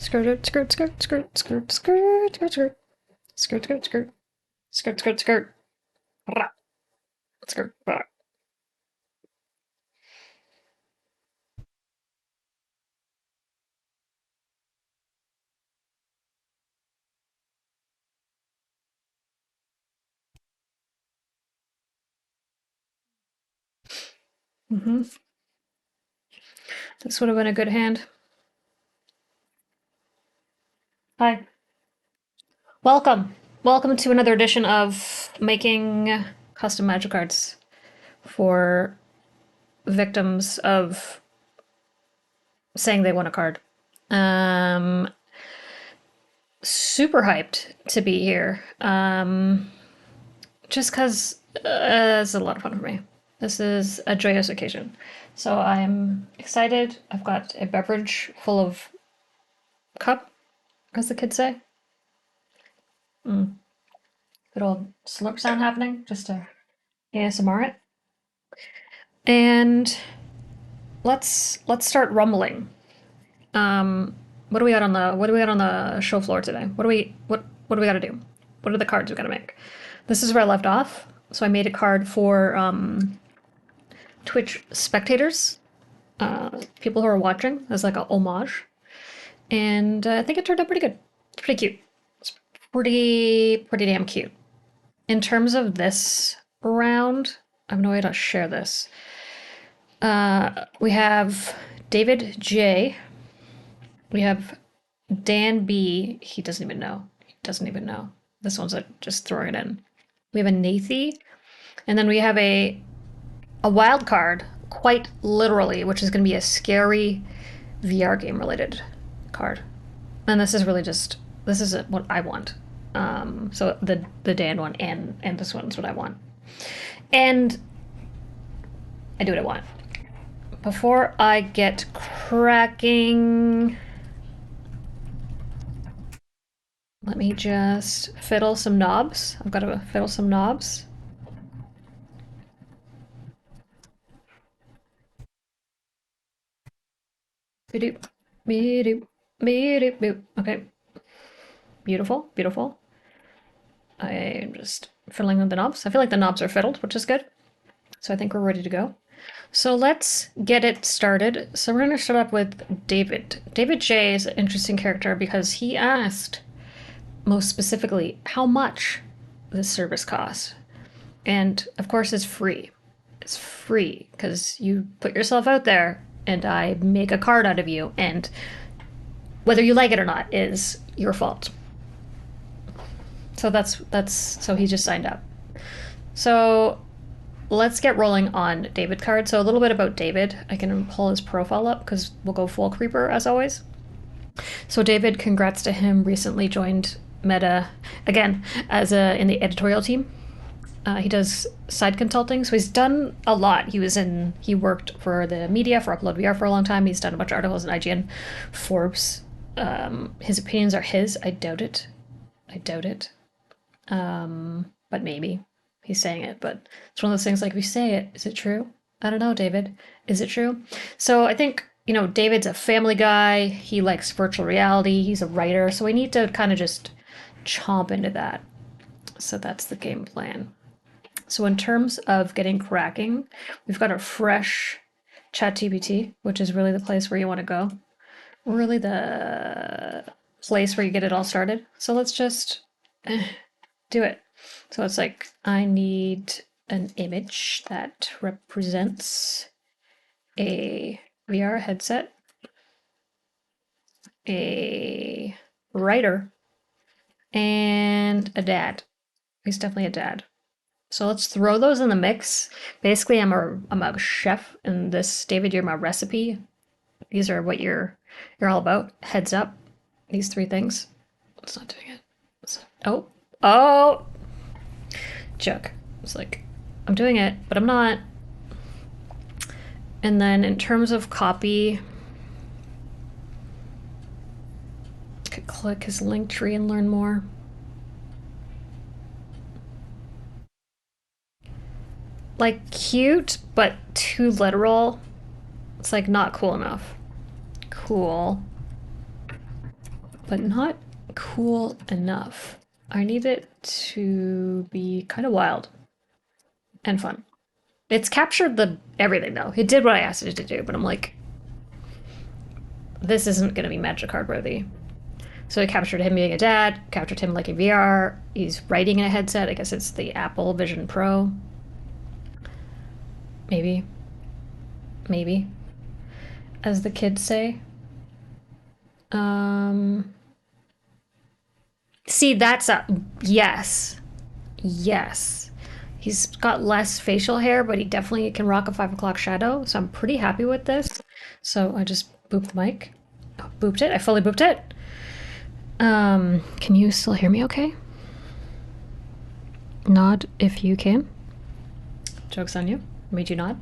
skirt, skirt, skirt, skirt, skirt, skirt, skirt, skirt, skirt, skirt, skirt, skirt, skirt, skirt, rah, skirt, rah. This would have been a good hand. Hi. Welcome. Welcome to another edition of making custom magic cards for victims of saying they want a card. Super hyped to be here. Just because it's a lot of fun for me. This is a joyous occasion. So I'm excited. I've got a beverage full of cup, as the kids say. Good old slurp sound happening, just to ASMR it. And let's start rumbling. What do we got on the show floor today? What do we gotta do? What are the cards we gotta make? This is where I left off. So I made a card for Twitch spectators, people who are watching, as like a homage, and I think it turned out pretty good. It's pretty cute. It's pretty damn cute. In terms of this round, I have no way to share this. We have David J. We have Dan B. He doesn't even know. He doesn't even know. This one's just throwing it in. We have a Nathie. And then we have a wild card, quite literally, which is going to be a scary VR game related card. And this is really just, this is what I want. So the Dan one and this one's what I want. And I do what I want. Before I get cracking, let me just fiddle some knobs. I've got to fiddle some knobs. Be-doop, be-doop, be-doop, boop. Okay. Beautiful, beautiful. I'm just fiddling with the knobs. I feel like the knobs are fiddled, which is good. So I think we're ready to go. So let's get it started. So we're going to start up with David. David J is an interesting character because he asked, most specifically, how much this service costs. And of course it's free. It's free because you put yourself out there and I make a card out of you, and whether you like it or not is your fault. So that's so he just signed up. So let's get rolling on David card. So a little bit about David. I can pull his profile up because we'll go full creeper as always. So David, congrats to him, recently joined Meta again as in the editorial team. He does side consulting, so he's done a lot. He worked for the media for Upload VR for a long time. He's done a bunch of articles in IGN, Forbes. His opinions are his. I doubt it. But maybe he's saying it. But it's one of those things like, if you say it, is it true? I don't know, David. Is it true? So I think, David's a family guy. He likes virtual reality. He's a writer. So we need to kind of just chomp into that. So that's the game plan. So in terms of getting cracking, we've got a fresh ChatGPT, which is really the place where you want to go. Really the place where you get it all started. So let's just do it. So it's like, I need an image that represents a VR headset, a writer, and a dad. He's definitely a dad. So let's throw those in the mix. Basically, I'm a chef in this. David, you're my recipe. These are what you're all about. Heads up. These three things. It's not doing it. Oh. Joke. It's like, I'm doing it, but I'm not. And then in terms of copy, I could click his link tree and learn more. Like, cute, but too literal. It's like not cool enough. Cool. but not cool enough. I need it to be kind of wild and fun. It's captured the everything though. It did what I asked it to do, but I'm like, this isn't going to be magic card worthy. So it captured him being a dad, captured him like a VR. He's writing in a headset. I guess it's the Apple Vision Pro. Maybe. Maybe. As the kids say. See, that's a yes. Yes. He's got less facial hair, but he definitely can rock a 5 o'clock shadow. So I'm pretty happy with this. So I just booped the mic. Oh, booped it. I fully booped it. Can you still hear me okay? Nod if you can. Joke's on you. Made you nod.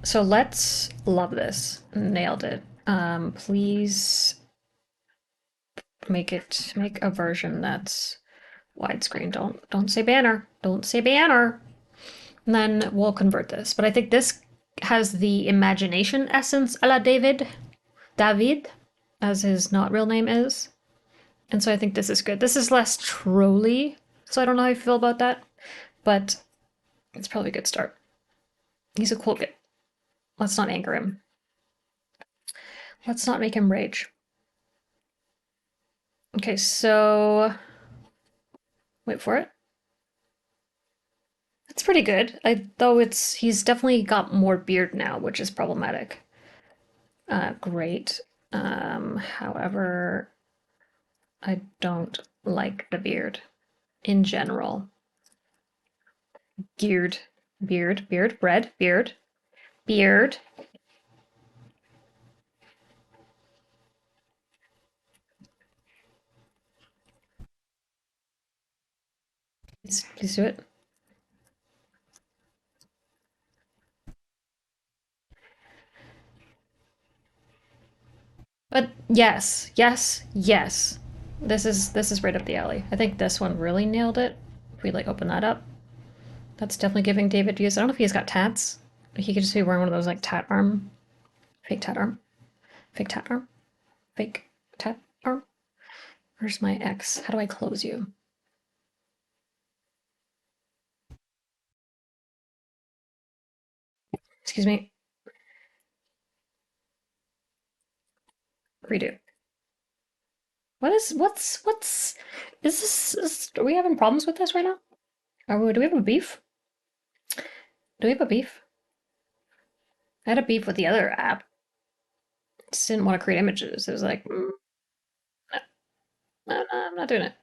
So let's love this. Nailed it. Please make a version that's widescreen. Don't say banner. Don't say banner. And then we'll convert this. But I think this has the imagination essence a la David, as his not real name is. And so I think this is good. This is less trolly, so I don't know how I feel about that, but it's probably a good start. He's a cool kid. Let's not anger him. Let's not make him rage. Okay, so wait for it. It's pretty good. Though he's definitely got more beard now, which is problematic. Great. However, I don't like the beard in general. Beard, red, beard. Please do it. But yes. This is right up the alley. I think this one really nailed it. If we like open that up, that's definitely giving David views. I don't know if he's got tats. He could just be wearing one of those like tat arm, fake tat arm, fake tat arm, fake tat arm. Where's my X? How do I close you? Excuse me. Redo. What's is this, are we having problems with this right now? Do we have a beef? Do we have a beef? I had a beef with the other app. Just didn't want to create images. It was like, no, I'm not doing it.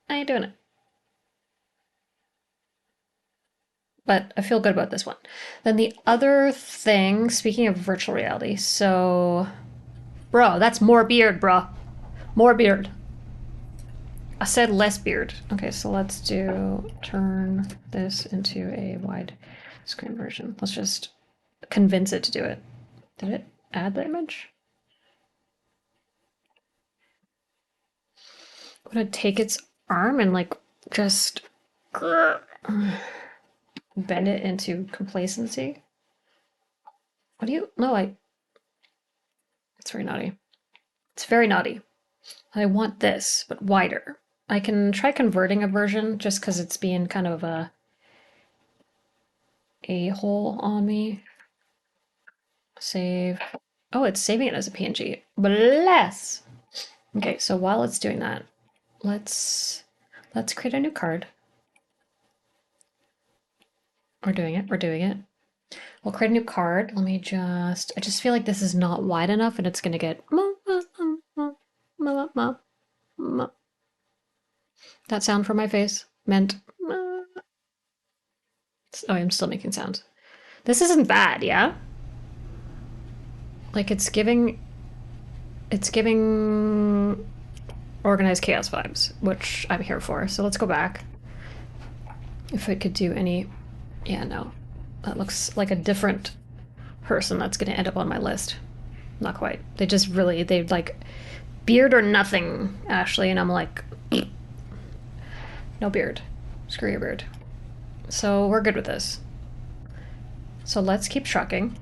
I ain't doing it. But I feel good about this one. Then the other thing, speaking of virtual reality, so, bro, that's more beard, bro. More beard. I said less beard. Okay, so let's turn this into a wide screen version. Let's just convince it to do it. Did it add the image? I'm gonna take its arm and like just bend it into complacency. What do you, no, it's very naughty. It's very naughty. I want this, but wider. I can try converting a version just because it's being kind of a hole on me. Save. Oh, it's saving it as a PNG. Bless! Okay, so while it's doing that, let's create a new card. We're doing it. We'll create a new card. Let me I just feel like this is not wide enough and it's gonna get that sound from my face meant oh, I'm still making sounds. This isn't bad, yeah? Like it's giving organized chaos vibes, which I'm here for. So let's go back. If it could do any, yeah, no. That looks like a different person that's gonna end up on my list. Not quite. They like beard or nothing, Ashley, and I'm like no beard. Screw your beard. So we're good with this. So let's keep trucking.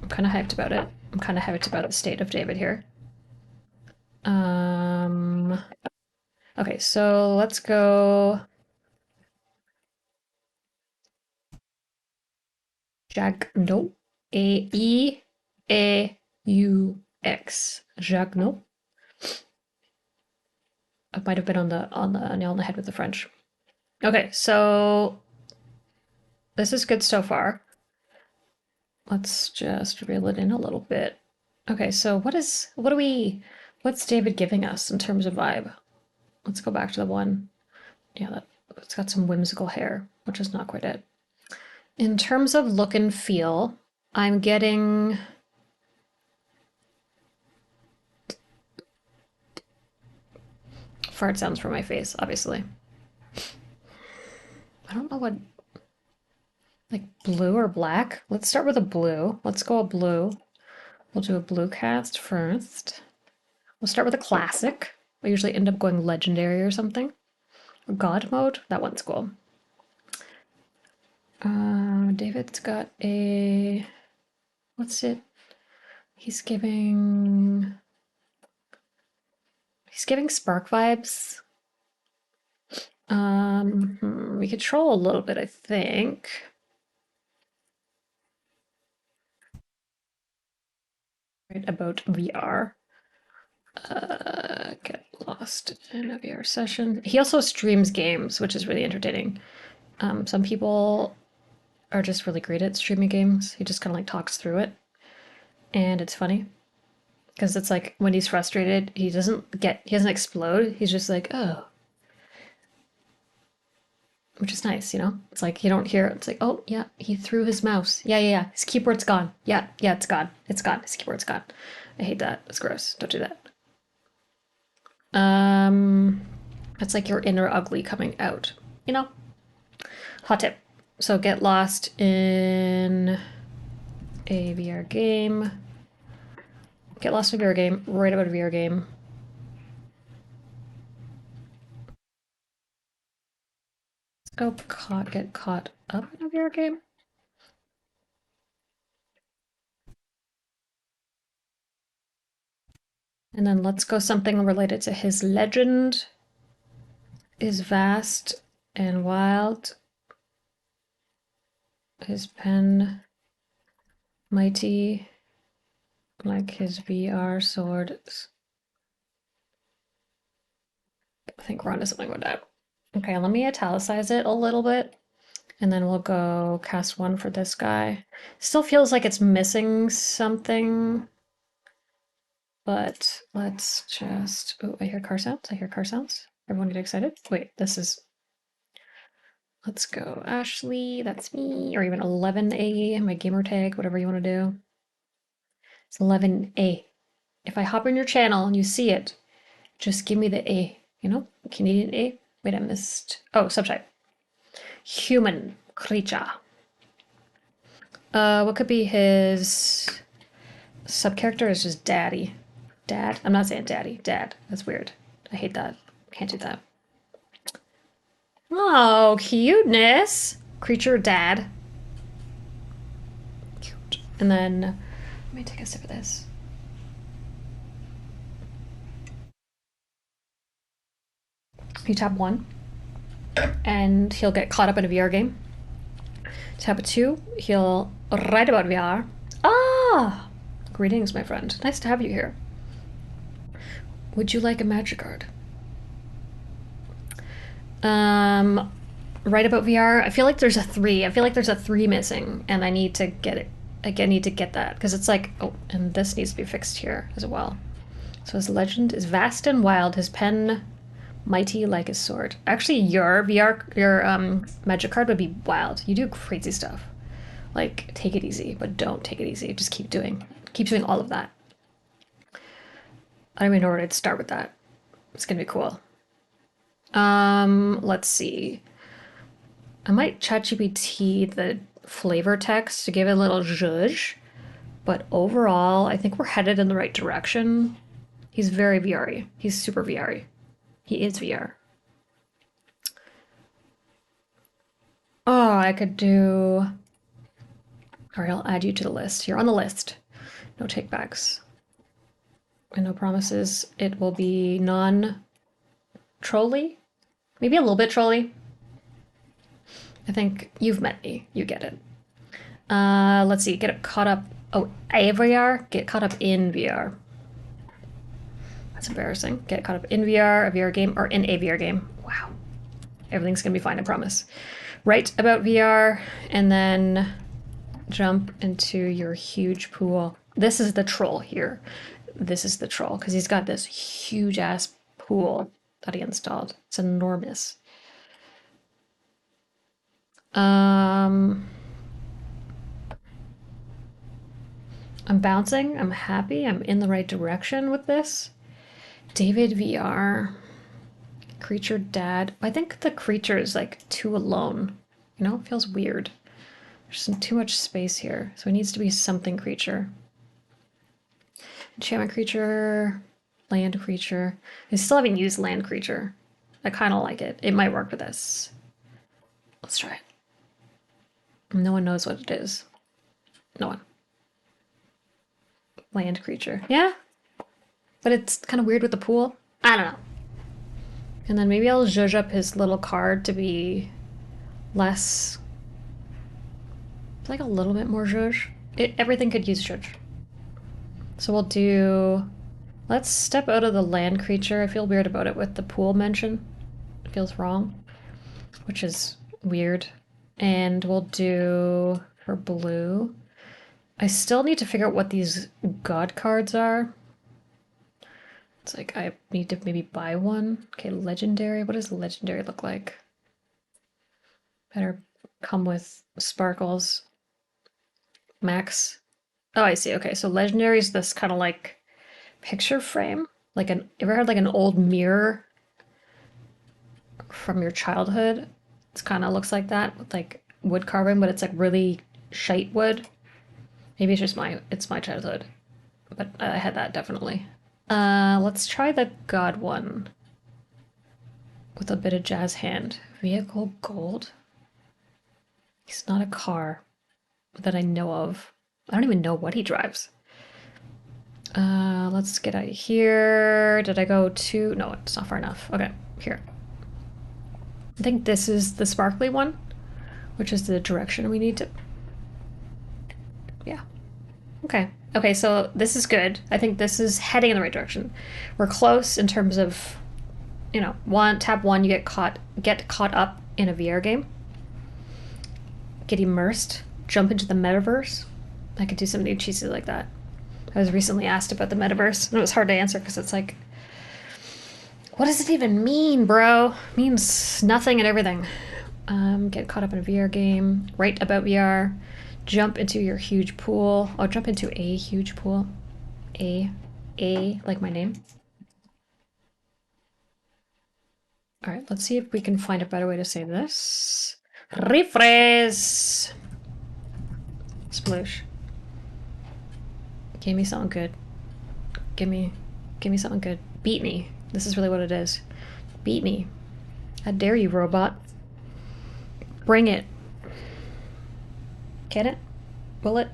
I'm kind of hyped about it. I'm kind of hyped about the state of David here. Um, okay, so let's go Jagno. A-E-A-U-X. Jagno. I might have been on the nail on the head with the French. Okay, so this is good so far. Let's just reel it in a little bit. Okay, so what's David giving us in terms of vibe? Let's go back to the one. Yeah, it's got some whimsical hair, which is not quite it. In terms of look and feel, I'm getting fart sounds from my face, obviously. I don't know what, like blue or black. Let's start with a blue. Let's go a blue. We'll do a blue cast first. We'll start with a classic. We usually end up going legendary or something. God mode, that one's cool. David's got a, what's it? He's giving spark vibes. We could troll a little bit, I think. Right about VR. Get lost in a VR session. He also streams games, which is really entertaining. Some people are just really great at streaming games. He just kind of like talks through it, and it's funny because it's like when he's frustrated, he doesn't explode. He's just like, oh, which is nice, you know? It's like you don't hear it. It's like, oh, yeah, he threw his mouse. Yeah, yeah, yeah. His keyboard's gone. Yeah, yeah, it's gone. It's gone. His keyboard's gone. I hate that. It's gross. Don't do that. Um, it's like your inner ugly coming out, you know? Hot tip. So get lost in a VR game. Get lost in a VR game. Write about a VR game. Let's go get caught up in a VR game. And then let's go something related to his legend is vast and wild. His pen mighty like his VR sword. I think we're onto something with that. Okay, let me italicize it a little bit. And then we'll go cast one for this guy. Still feels like it's missing something. But let's just... Oh, I hear car sounds. I hear car sounds. Everyone get excited. Wait, this is... Let's go Ashley, that's me. Or even 11A, my gamer tag, whatever you want to do. It's 11A. If I hop on your channel and you see it, just give me the A, you know? Canadian A. Wait, I missed... Oh, subtype. Human creature. What could be his subcharacter? Is just daddy. Dad? I'm not saying daddy. Dad. That's weird. I hate that. Can't do that. Oh, cuteness. Creature dad. Cute. And then, let me take a sip of this. You tap one, and he'll get caught up in a VR game. Tap a two, he'll write about VR. Ah! Greetings, my friend. Nice to have you here. Would you like a magic card? Write about VR. I feel like there's a three. I feel like there's a three missing, and I need to get it. I need to get that because it's like, oh, and this needs to be fixed here as well. So his legend is vast and wild. His pen mighty like his sword. Actually, your magic card would be wild. You do crazy stuff. Like take it easy, but don't take it easy. Just keep doing all of that. I don't even know where to start with that. It's gonna be cool. Let's see. I might ChatGPT the flavor text to give it a little zhuzh, but overall, I think we're headed in the right direction. He's very VR-y. He's super VR-y. He is VR. Oh, I could do... All right, I'll add you to the list. You're on the list. No takebacks. And no promises it will be non-trolly. Maybe a little bit trolly. I think you've met me. You get it. Let's see. Get caught up. Oh, a VR? Get caught up in VR. That's embarrassing. Get caught up in VR, a VR game, or in a VR game. Wow. Everything's gonna be fine, I promise. Write about VR, and then jump into your huge pool. This is the troll here. This is the troll, because he's got this huge ass pool that he installed. It's enormous. I'm bouncing. I'm happy. I'm in the right direction with this. David VR. Creature dad. I think the creature is like too alone. You know, it feels weird. There's too much space here. So it needs to be something creature. Enchantment creature. Land creature. I still haven't used land creature. I kind of like it. It might work for this. Let's try it. No one knows what it is. No one. Land creature. Yeah. But it's kind of weird with the pool. I don't know. And then maybe I'll zhuzh up his little card to be less... like a little bit more zhuzh. Everything could use zhuzh. So we'll do... Let's step out of the land creature. I feel weird about it with the pool mention. It feels wrong. Which is weird. And we'll do... for blue... I still need to figure out what these god cards are. It's like I need to maybe buy one. Okay, legendary. What does legendary look like? Better come with sparkles. Max. Oh, I see. Okay, so legendary is this kind of like picture frame. Like an, ever had like an old mirror from your childhood? It kind of looks like that with like wood carving, but it's like really shite wood. Maybe it's just it's my childhood, but I had that definitely. Let's try the god one with a bit of jazz hand. Vehicle gold. He's not a car that I know of. I don't even know what he drives. Let's get out of here. Did I go to? No, it's not far enough. Okay, here. I think this is the sparkly one, which is the direction we need to. Yeah. Okay. Okay, so this is good. I think this is heading in the right direction. We're close in terms of, you know, tap one, you get caught up in a VR game. Get immersed. Jump into the metaverse. I could do something cheesy like that. I was recently asked about the metaverse, and it was hard to answer because it's like, what does it even mean, bro? It means nothing and everything. Get caught up in a VR game. Write about VR. Jump into your huge pool. Oh, jump into a huge pool. A, like my name. All right, let's see if we can find a better way to say this. Refresh. Sploosh. Give me something good. Give me something good. Beat me. This is really what it is. Beat me. How dare you, robot? Bring it. Get it? Will it?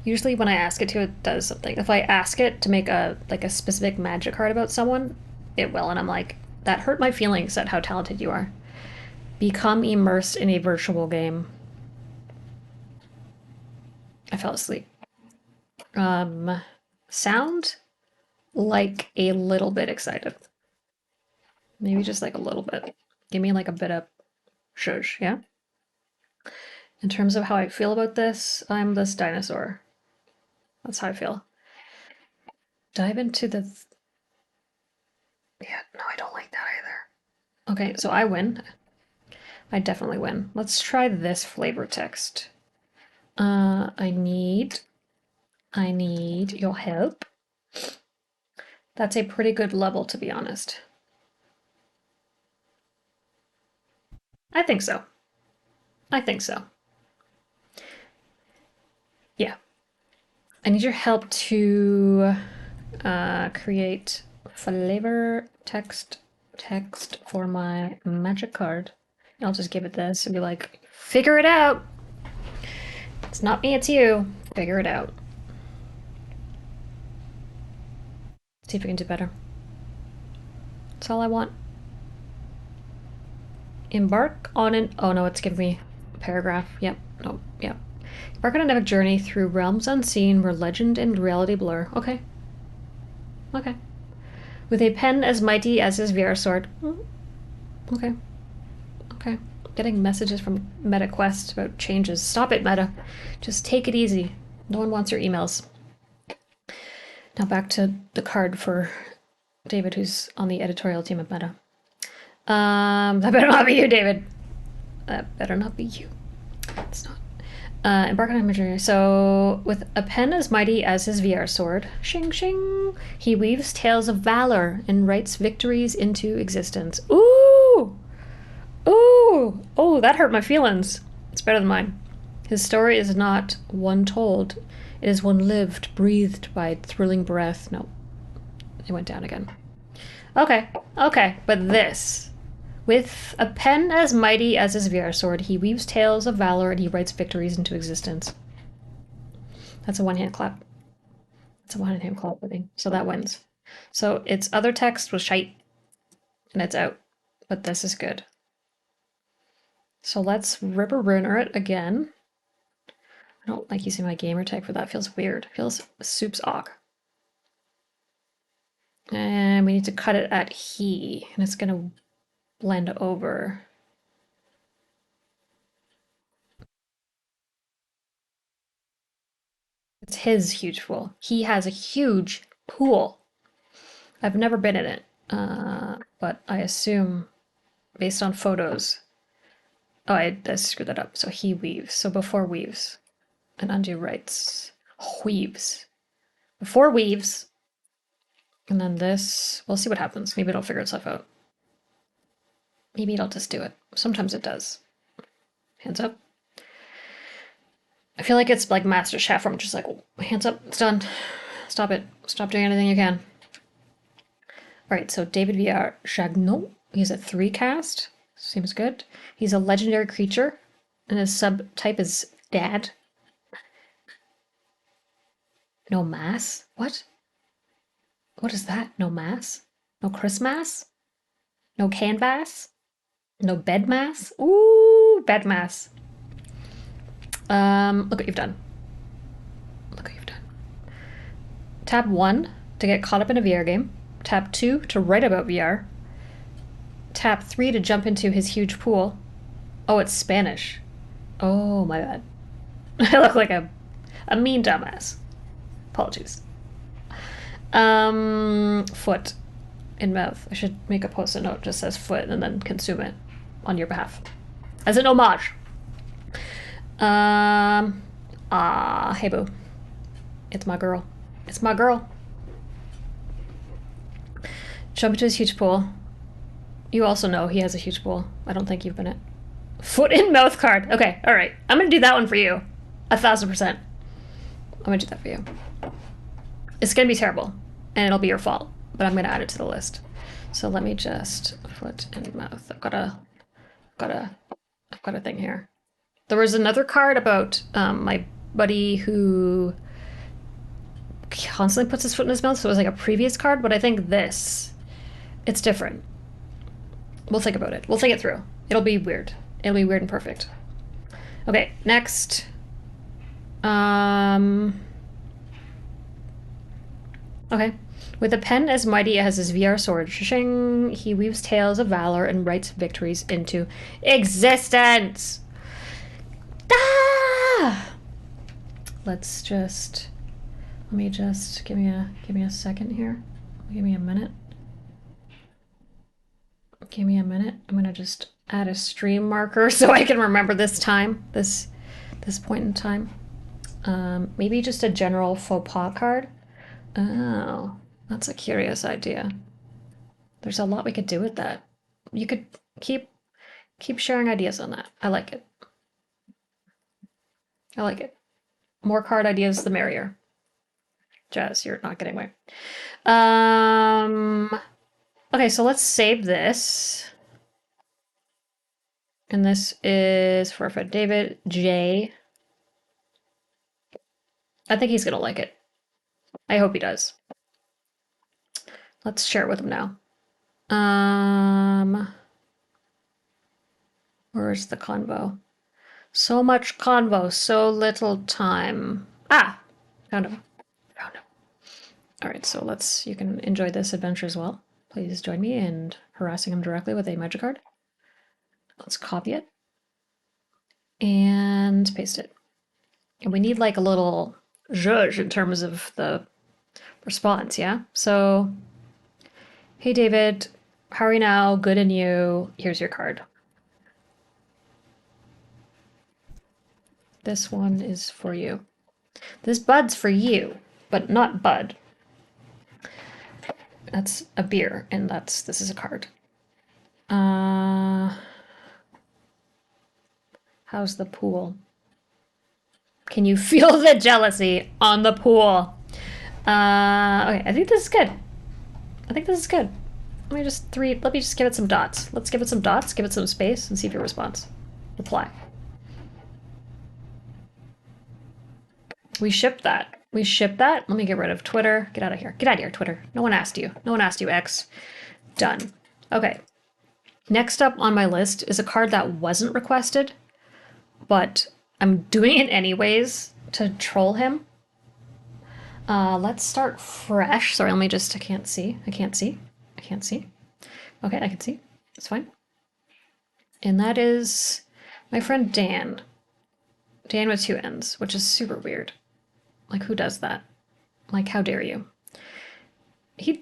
Usually when I ask it to, it does something. If I ask it to make a specific magic card about someone, it will, and I'm like, that hurt my feelings at how talented you are. Become immersed in a virtual game. I fell asleep. Sound like a little bit excited. Maybe just like a little bit. Give me like a bit of shush, yeah? In terms of how I feel about this, I'm this dinosaur. That's how I feel. Dive into the... Yeah, no, I don't like that either. Okay, so I win. I definitely win. Let's try this flavor text. I need your help. That's a pretty good level, to be honest. I think so. I think so. Yeah. I need your help to create flavor text for my magic card. I'll just give it this and be like, figure it out. It's not me, it's you. Figure it out. See if we can do better. That's all I want. Embark on an... Oh no, it's giving me a paragraph. Yep. No, yep. Embark on an epic journey through realms unseen where legend and reality blur. Okay. Okay. With a pen as mighty as his VR sword. Okay. Okay. Getting messages from MetaQuest about changes. Stop it, Meta. Just take it easy. No one wants your emails. Now back to the card for David, who's on the editorial team at Meta. That better not be you, David. That better not be you. It's not. Embark on a journey. So, with a pen as mighty as his VR sword, shing shing, he weaves tales of valor and writes victories into existence. Ooh! Ooh! Oh, that hurt my feelings. It's better than mine. His story is not one told. It is one lived, breathed by thrilling breath. No. It went down again. Okay. Okay. But this. With a pen as mighty as his VR sword, he weaves tales of valor and he writes victories into existence. That's a one-hand clap. It's a one-hand clap, I think. So that wins. So its other text was shite, and it's out. But this is good. So let's ripper-runner it again. I don't like using my gamer tag for that. It feels weird. It feels soup's awk. And we need to cut it at he, and it's gonna blend over. It's his huge pool. He has a huge pool. I've never been in it, but I assume based on photos. Oh, I screwed that up. So he weaves. So before weaves. And undo writes. Weaves. Before weaves. And then this. We'll see what happens. Maybe it'll figure itself out. Maybe it'll just do it. Sometimes it does. Hands up. I feel like it's like Master Chef. I'm just like, oh, hands up. It's done. Stop it. Stop doing anything you can. All right, so David VR Chagnon. He's a 3 cast. Seems good. He's a legendary creature, and his subtype is Dad. No mass? What? What is that? No mass? No Christmas? No canvas? No bed mass? Ooh, bed mass. Look what you've done. Look what you've done. Tap 1 to get caught up in a VR game. Tap 2 to write about VR. Tap 3 to jump into his huge pool. Oh, it's Spanish. Oh, my bad. I look like a mean dumbass. Apologies. Foot in mouth. I should make a post-it note that just says foot and then consume it on your behalf. As an homage. Hey boo. It's my girl. It's my girl. Jump into his huge pool. You also know he has a huge pool. I don't think you've been it. Foot in mouth card. Okay, all right. I'm gonna do that one for you. 1000%. I'm gonna do that for you. It's gonna be terrible, and it'll be your fault. But I'm gonna add it to the list. So let me just foot in mouth. I've got a thing here. There was another card about my buddy who constantly puts his foot in his mouth. So it was like a previous card, but I think this, it's different. We'll think about it. We'll think it through. It'll be weird. It'll be weird and perfect. Okay, next. Okay. With a pen as mighty as his VR sword, shing, he weaves tales of valor and writes victories into existence. Ah! Let's just. Let me just give me a second here. Give me a minute. Give me a minute. I'm gonna just add a stream marker so I can remember this time, this point in time. Maybe just a general faux pas card. Oh, that's a curious idea. There's a lot we could do with that. You could keep sharing ideas on that. I like it. I like it. More card ideas, the merrier. Jazz, you're not getting away. Okay, so let's save this. And this is for Fred David J. I think he's gonna like it. I hope he does. Let's share it with him now. Where's the convo? So much convo, so little time. Ah, found him. Found him. All right, so you can enjoy this adventure as well. Please join me in harassing him directly with a magic card. Let's copy it and paste it. And we need like a little zhuzh in terms of the response, yeah? So, hey David, how are you now? Good, and you? Here's your card. This one is for you. This bud's for you, but not bud. That's a beer, and this is a card. How's the pool? Can you feel the jealousy on the pool? Okay, I think this is good. I think this is good. Let me just give it some dots. Let's give it some dots, give it some space, and see if it responds. Reply. We shipped that. We shipped that. Let me get rid of Twitter. Get out of here. Get out of here, Twitter. No one asked you. No one asked you, X. Done. Okay. Next up on my list is a card that wasn't requested, but I'm doing it anyways to troll him. Let's start fresh. Sorry, let me just, I can't see. I can't see. I can't see. Okay, I can see. It's fine. And that is my friend Dan. Dan with two N's, which is super weird. Like, who does that? Like, how dare you?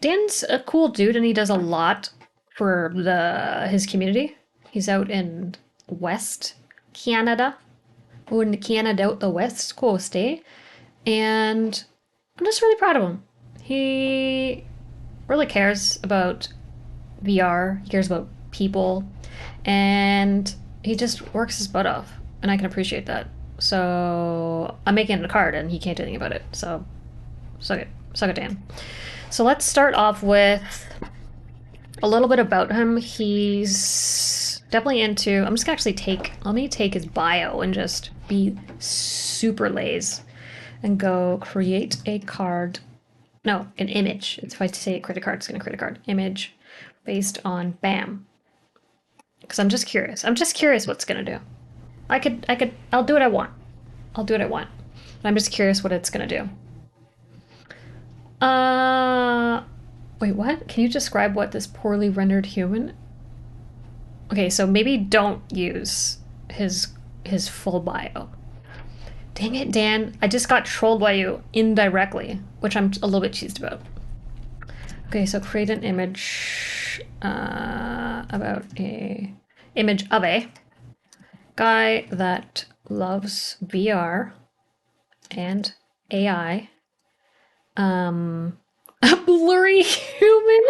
Dan's a cool dude, and he does a lot for his community. He's out in West Canada. Oh, in Canada, out the West Coast, eh? And I'm just really proud of him. He really cares about VR. He cares about people, and he just works his butt off, and I can appreciate that. So I'm making it a card, and he can't do anything about it. So suck it, Dan. So let's start off with a little bit about him. He's definitely into. I'm just gonna actually let me take his bio and just be super lazy and go create a card. No, an image. If I say create a card, it's gonna create a card. Image based on BAM. Because I'm just curious. I'm just curious what's gonna do. I'll do what I want. I'll do what I want. I'm just curious what it's gonna do. Wait, what? Can you describe what this poorly rendered human? Okay, so maybe don't use his full bio. Dang it, Dan. I just got trolled by you indirectly, which I'm a little bit cheesed about. Okay, so create an image about a image of a guy that loves VR and AI. A blurry human.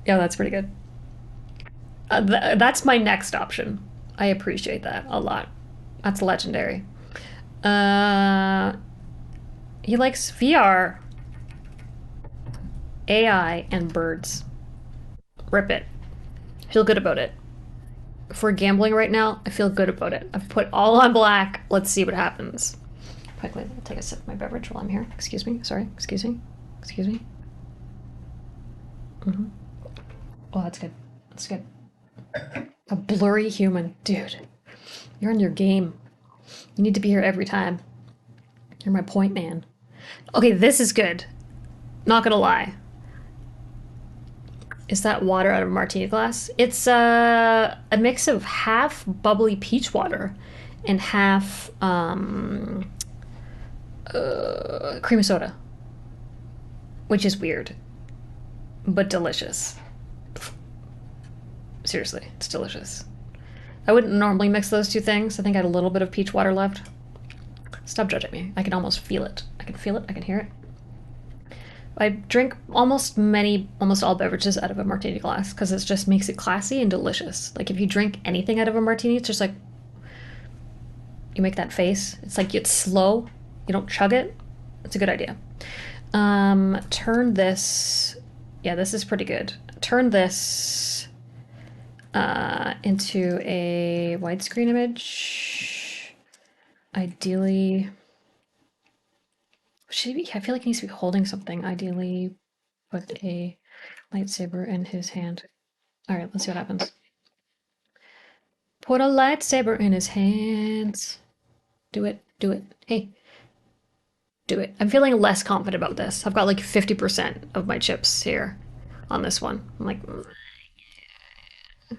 Yeah, that's pretty good. That's my next option. I appreciate that a lot. That's legendary. He likes VR, AI, and birds. Rip it. Feel good about it. If we're gambling right now, I feel good about it. I've put all on black. Let's see what happens. Quickly, I'll take a sip of my beverage while I'm here. Excuse me. Sorry. Excuse me. Excuse me. Mm-hmm. Oh, that's good. That's good. A blurry human. Dude, you're in your game. You need to be here every time. You're my point man. Okay, this is good. Not gonna lie. Is that water out of a martini glass? It's a mix of half bubbly peach water and half cream of soda, which is weird, but delicious. Seriously, it's delicious. I wouldn't normally mix those two things. I think I had a little bit of peach water left. Stop judging me. I can almost feel it. I can feel it. I can hear it. I drink almost all beverages out of a martini glass because it just makes it classy and delicious. Like if you drink anything out of a martini, it's just like you make that face. It's like it's slow. You don't chug it. It's a good idea. Turn this. Yeah, this is pretty good. Turn this into a widescreen image. Ideally, I feel like he needs to be holding something. Ideally, put a lightsaber in his hand. All right, let's see what happens. Put a lightsaber in his hands. Do it, do it. Hey, do it. I'm feeling less confident about this. I've got like 50% of my chips here on this one. I'm like, I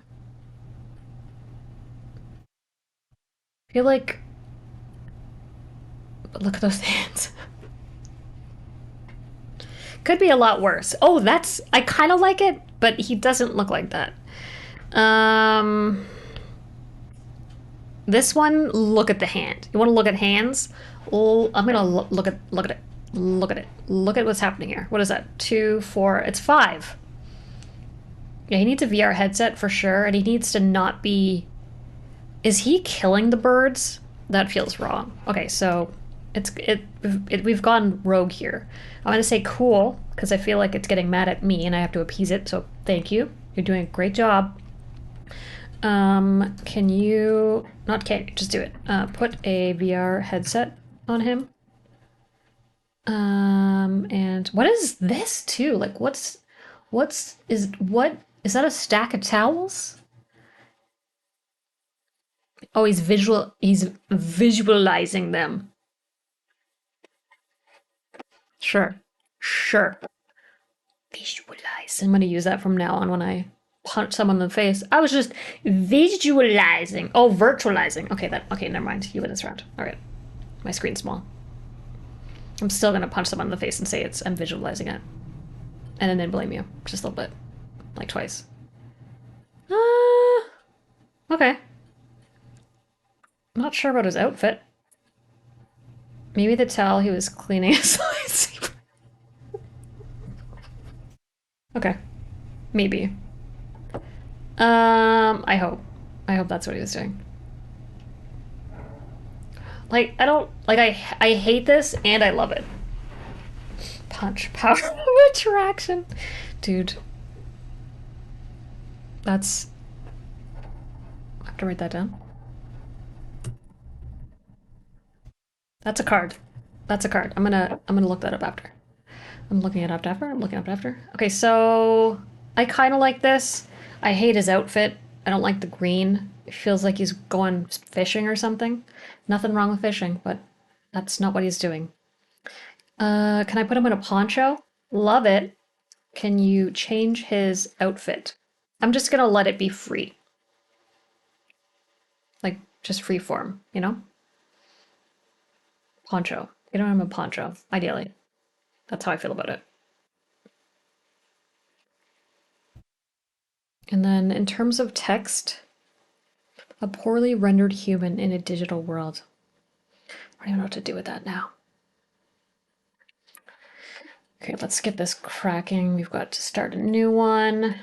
feel like, but look at those hands. Could be a lot worse. Oh, I kind of like it, but he doesn't look like that. This one, look at the hand. You want to look at hands? Oh, I'm gonna look at it. Look at it. Look at what's happening here. What is that? 2, 4. It's 5. Yeah, he needs a VR headset for sure, and he needs to not be. Is he killing the birds? That feels wrong. Okay, so we've gone rogue here. I'm gonna say cool because I feel like it's getting mad at me and I have to appease it. So thank you. You're doing a great job. Can you just do it. Put a VR headset on him. And what is this too? Like what is that a stack of towels? Oh, he's visualizing them. Sure. Sure. Visualize. I'm gonna use that from now on when I punch someone in the face. I was just visualizing. Oh, virtualizing. Okay, never mind. You win this round. Alright. My screen's small. I'm still gonna punch someone in the face and say I'm visualizing it. And then blame you. Just a little bit. Like twice. Okay. Not sure about his outfit. Maybe the towel he was cleaning his lightsaber. Okay. Maybe. I hope. I hope that's what he was doing. Like, I don't like I hate this and I love it. Punch power of attraction. Dude. That's I have to write that down. That's a card. That's a card. I'm gonna look that up after. I'm looking it up after. I'm looking up after. Okay, so I kind of like this. I hate his outfit. I don't like the green. It feels like he's going fishing or something. Nothing wrong with fishing, but that's not what he's doing. Can I put him in a poncho? Love it. Can you change his outfit? I'm just gonna let it be free. Like, just free form, you know? Poncho. Get him a poncho, ideally. That's how I feel about it. And then in terms of text, a poorly rendered human in a digital world. I don't even know what to do with that now. Okay, let's get this cracking. We've got to start a new one.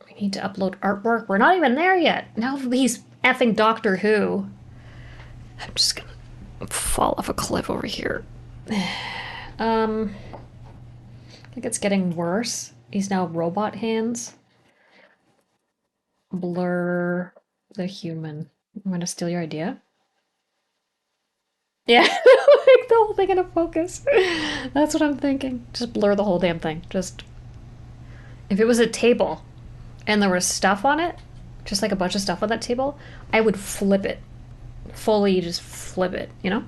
We need to upload artwork. We're not even there yet. Now he's effing Doctor Who. I'm just gonna fall off a cliff over here. I think it's getting worse. He's now robot hands. Blur the human. I'm gonna steal your idea. Yeah, like the whole thing in a focus. That's what I'm thinking. Just blur the whole damn thing. Just if it was a table and there was stuff on it, just like a bunch of stuff on that table, I would flip it. Fully just flip it, you know?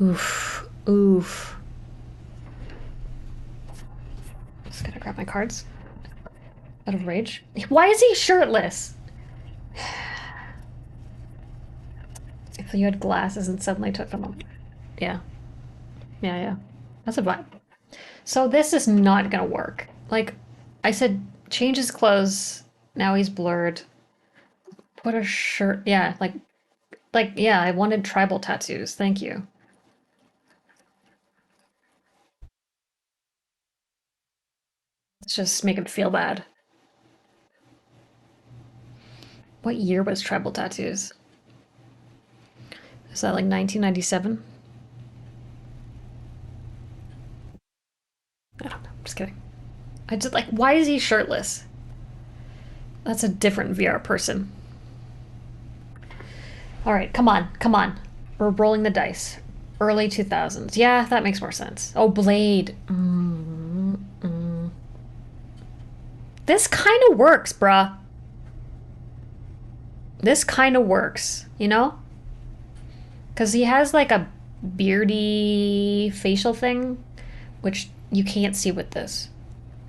Oof. Oof. Just gotta grab my cards. Out of rage. Why is he shirtless? If you had glasses and suddenly took them off. Yeah. Yeah. That's a vibe. So this is not gonna work. Like, I said, change his clothes. Now he's blurred. Put a shirt. Yeah, yeah, I wanted tribal tattoos. Thank you. Let's just make him feel bad. What year was tribal tattoos? Is that like 1997? I don't know. I'm just kidding. I just like, why is he shirtless? That's a different VR person. All right, come on. We're rolling the dice. Early 2000s. Yeah, that makes more sense. Oh, Blade. This kind of works, bruh. This kind of works, you know? Because he has like a beardy facial thing, which you can't see with this.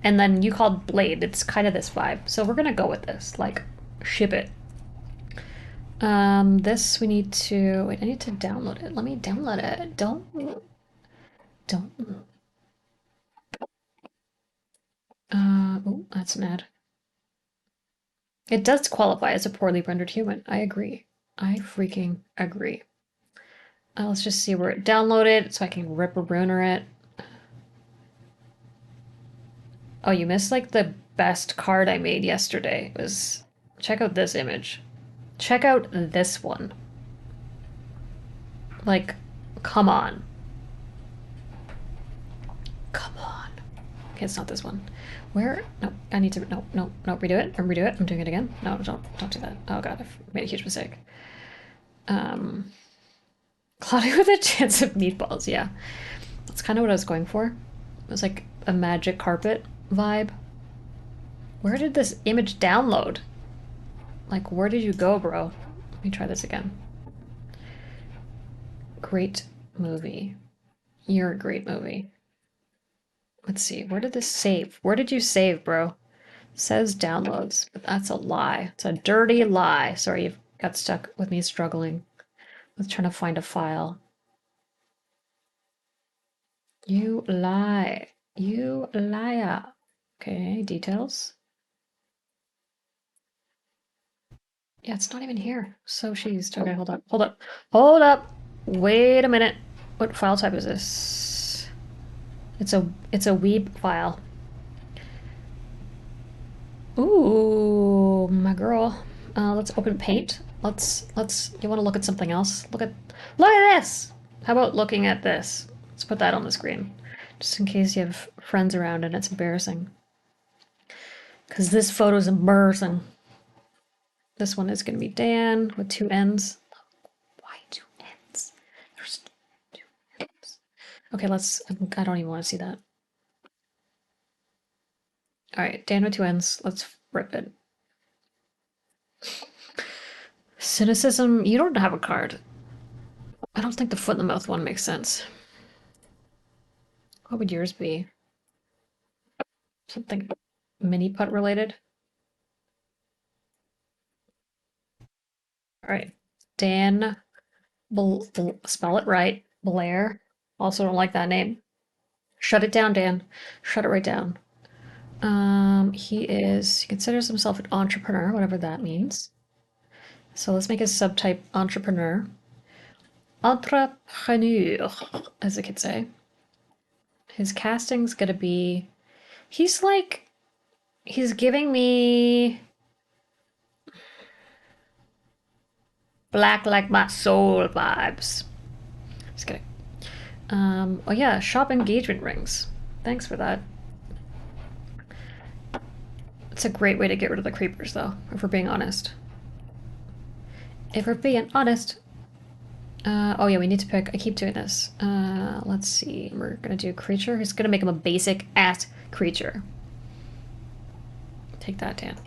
And then you called Blade. It's kind of this vibe. So we're gonna go with this. Like, ship it. This we need to. Wait, I need to download it. Let me download it. Don't. Oh, that's an ad. It does qualify as a poorly rendered human. I agree. I freaking agree. Let's just see where it downloaded so I can rip a ruiner it. Oh, you missed like the best card I made yesterday. It was check out this image. Check out this one. Like, come on. Come on. Okay, it's not this one. Where? No, I need to. No, no, no. Redo it. Redo it. I'm doing it again. No, don't do that. Oh god, I've made a huge mistake. Cloudy with a chance of meatballs. Yeah, that's kind of what I was going for. It was like a magic carpet vibe. Where did this image download? Like, where did you go, bro? Let me try this again. Great movie. You're a great movie. Let's see. Where did this save? Where did you save, bro? Says downloads, but that's a lie. It's a dirty lie. Sorry, you've got stuck with me struggling with trying to find a file. You lie. You liar. Okay, details. Yeah, it's not even here. So she's okay. Hold up. Hold up. Hold up. Wait a minute. What file type is this? It's a weeb file. Ooh, my girl. Let's open Paint. Let's. You want to look at something else? Look at this. How about looking at this? Let's put that on the screen, just in case you have friends around and it's embarrassing. Because this photo's embarrassing. This one is going to be Dan with two N's. Why two N's? There's two N's. Okay, let's. I don't even want to see that. All right, Dan with two N's. Let's rip it. Cynicism. You don't have a card. I don't think the foot in the mouth one makes sense. What would yours be? Something mini putt related? All right. Dan, spell it right. Blair. Also don't like that name. Shut it down, Dan. Shut it right down. He considers himself an entrepreneur, whatever that means. So let's make his subtype entrepreneur. Entrepreneur, as the kids say. His casting's gonna be. He's like. He's giving me. Black like my soul vibes. Just kidding. Oh yeah, shop engagement rings. Thanks for that. It's a great way to get rid of the creepers, though, if we're being honest. If we're being honest. Oh yeah, we need to pick. I keep doing this. Let's see. We're gonna do creature. He's gonna make him a basic ass creature. Take that, Dan.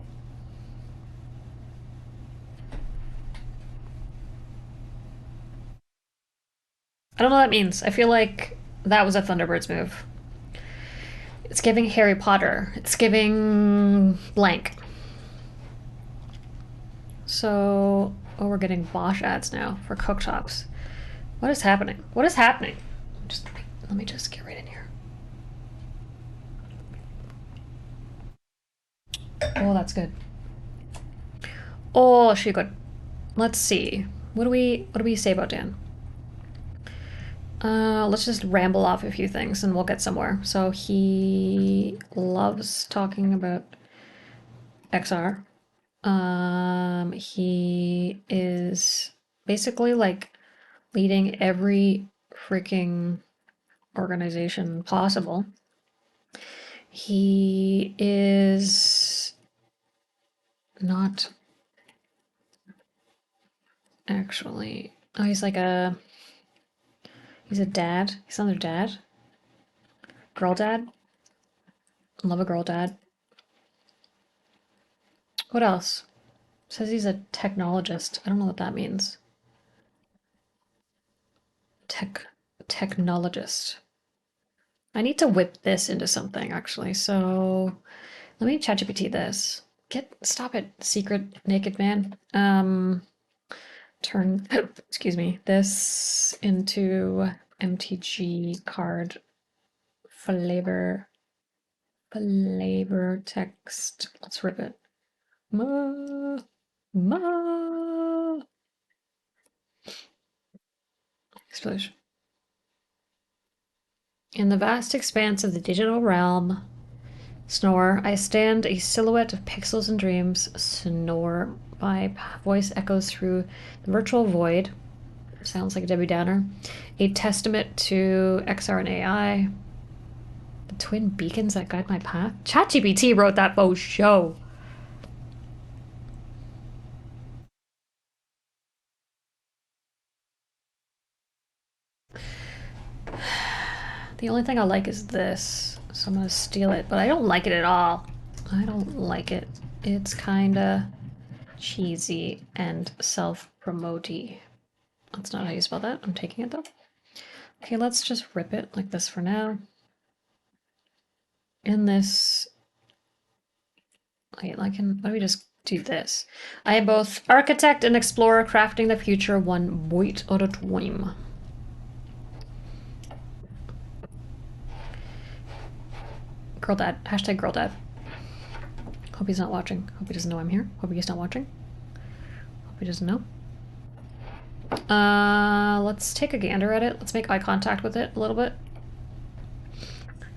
I don't know what that means. I feel like that was a Thunderbird's move. It's giving Harry Potter. It's giving blank. So, oh, we're getting Bosch ads now for cooktops. What is happening? What is happening? Just let me just get right in here. Oh, that's good. Oh, she good. Let's see. What do we say about Dan? Let's just ramble off a few things and we'll get somewhere. So he loves talking about XR. He is basically like leading every freaking organization possible. He is not actually. Oh, He's a dad. He's another dad. Girl dad. Love a girl dad. What else? Says he's a technologist. I don't know what that means. Technologist. I need to whip this into something actually. So let me ChatGPT this. Stop it, secret naked man. Turn excuse me, this into MTG card flavor text. Let's rip it. Ma explosion. In the vast expanse of the digital realm, snore, I stand a silhouette of pixels and dreams. Snore, my voice echoes through the virtual void. Sounds like a Debbie Downer. A testament to XR and AI. The twin beacons that guide my path. ChatGPT wrote that faux show. The only thing I like is this, so I'm gonna steal it, but I don't like it at all. I don't like it. It's kinda cheesy and self-promoty. That's not how you spell that. I'm taking it though. Okay, let's just rip it like this for now. In this, wait, let me just do this. I am both architect and explorer, crafting the future one boit at a time. Girl dad. Hashtag girl dad. Hope he's not watching. Hope he doesn't know I'm here. Hope he's not watching. Hope he doesn't know. Let's take a gander at it. Let's make eye contact with it a little bit.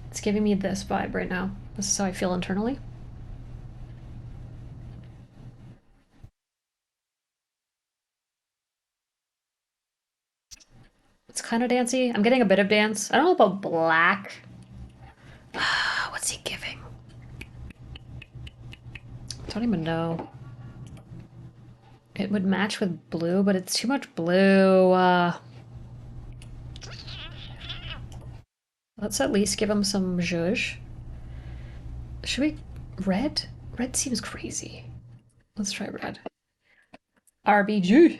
It's giving me this vibe right now. This is how I feel internally. It's kind of dancey. I'm getting a bit of dance. I don't know about black. What's he giving? I don't even know. It would match with blue, but it's too much blue. Let's at least give him some zhuzh. Should we... red? Red seems crazy. Let's try red. RBG.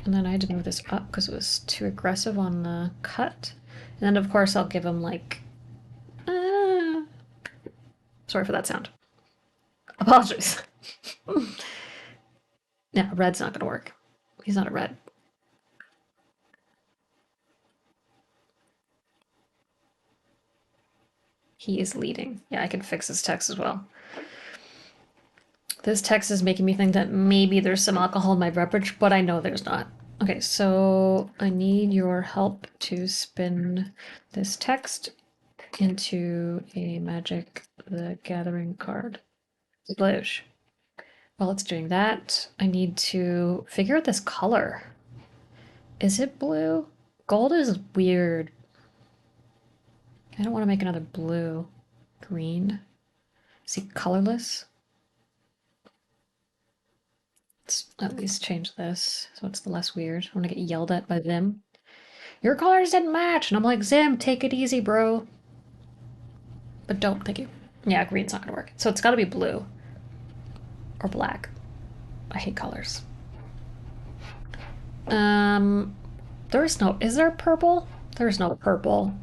And then I had to move this up because it was too aggressive on the cut. And then of course I'll give him like... Sorry for that sound. Apologies. Yeah, red's not gonna work. He's not a red. He is leading. Yeah, I can fix this text as well. This text is making me think that maybe there's some alcohol in my beverage, but I know there's not. Okay, so I need your help to spin this text into a Magic the Gathering card. Sploosh. While it's doing that, I need to figure out this color. Is it blue? Gold is weird. I don't want to make another blue. Green. Is he colorless? Let's at least change this so it's less weird. I want to get yelled at by them. Your colors didn't match! And I'm like, Zim, take it easy, bro. But don't, thank you. Yeah, green's not gonna work. So it's gotta be blue. Or black. I hate colors. There's no, is there purple? There's no purple.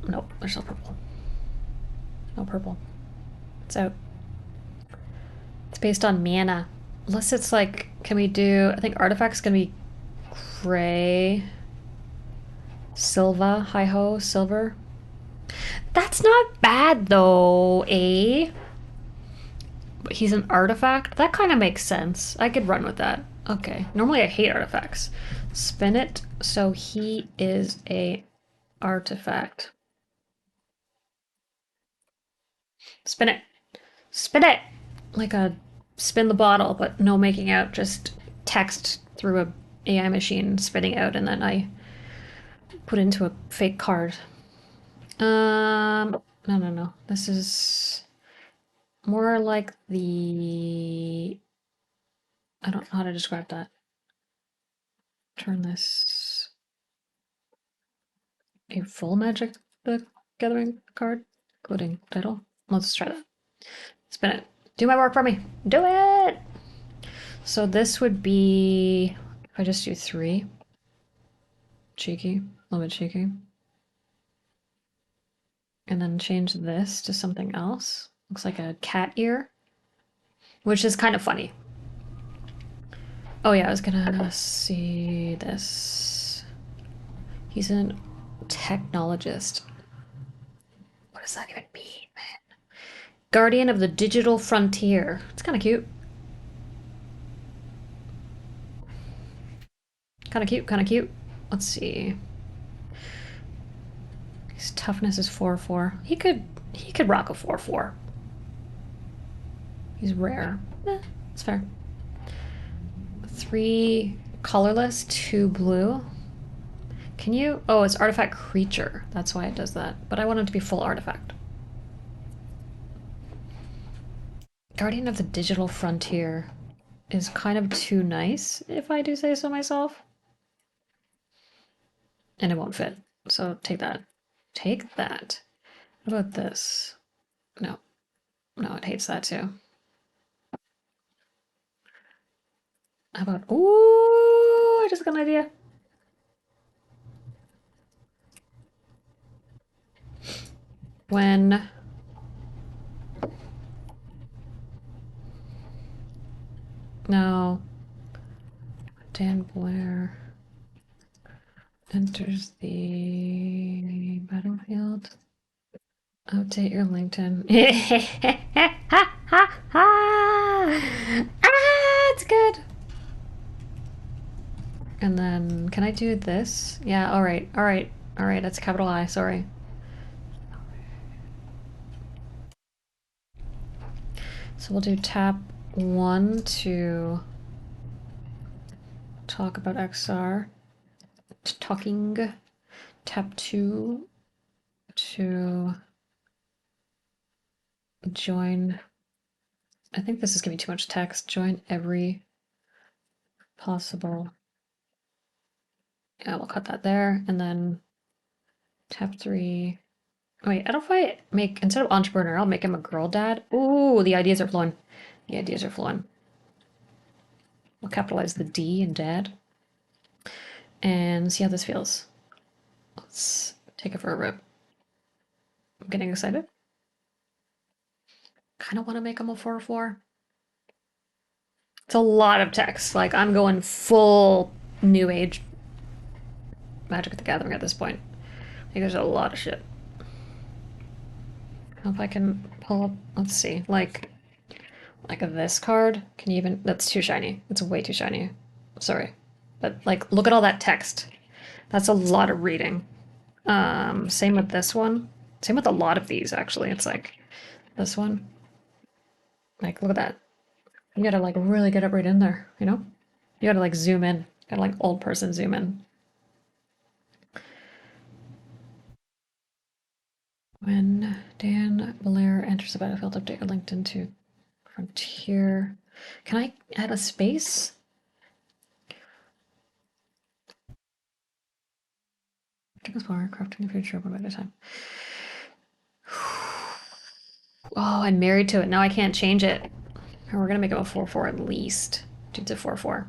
Nope, there's no purple. No purple. It's out. It's based on mana. Unless it's like, can we do, I think artifact's gonna be gray. Silva, hi-ho, silver. That's not bad though, eh? But he's an artifact? That kind of makes sense. I could run with that. Okay. Normally I hate artifacts. Spin it so he is a artifact. Spin it. Spin it! Like a spin the bottle, but no making out, just text through a AI machine spitting out, and then I put into a fake card. No. This is more like the I don't know how to describe that. Turn this a full Magic the Gathering card, including title. Let's try that. Spin it. Do my work for me. Do it! So this would be, if I just do 3. Cheeky, a little bit cheeky. And then change this to something else. Looks like a cat ear, which is kind of funny. Oh yeah, I was gonna see this. He's a technologist. What does that even mean, man? Guardian of the digital frontier. It's kind of cute. Kind of cute, kind of cute. Let's see. His toughness is 4/4. He could rock a 4/4. He's rare. It's fair. 3 colorless, 2 blue. Can you? Oh, it's artifact creature. That's why it does that. But I want it to be full artifact. Guardian of the digital frontier is kind of too nice, if I do say so myself. And it won't fit. So take that. Take that. What about this? No. No, it hates that too. How about, ooh, I just got an idea. When no, Dan Blair enters the battlefield. Update your LinkedIn. It's good. And then, can I do this? Yeah, all right, all right, all right. That's capital I, sorry. So we'll do tap 1 to talk about XR. Talking. Tap 2 to join. I think this is giving too much text. Join every possible. Yeah, we'll cut that there. And then tap 3. Wait, I don't know if I make, instead of entrepreneur, I'll make him a girl dad. Ooh, the ideas are flowing. The ideas are flowing. We'll capitalize the D in dad. And see how this feels. Let's take it for a rip. I'm getting excited. Kind of want to make him a 4/4. It's a lot of text. Like, I'm going full new age Magic the Gathering at this point. I think there's a lot of shit. I don't know if I can pull up, let's see, like this card. Can you even, that's too shiny. It's way too shiny. Sorry. But like, look at all that text. That's a lot of reading. Same with this one. Same with a lot of these, actually. It's like this one. Like, look at that. You gotta like really get it right in there, you know? You gotta like zoom in. Gotta like old person zoom in. When Dan Blair enters the battlefield, update your LinkedIn to Frontier. Can I add a space? Take us forward, crafting the future one at a time. Oh, I'm married to it. Now I can't change it. We're gonna make him a 4/4 at least. Dude's a 4/4.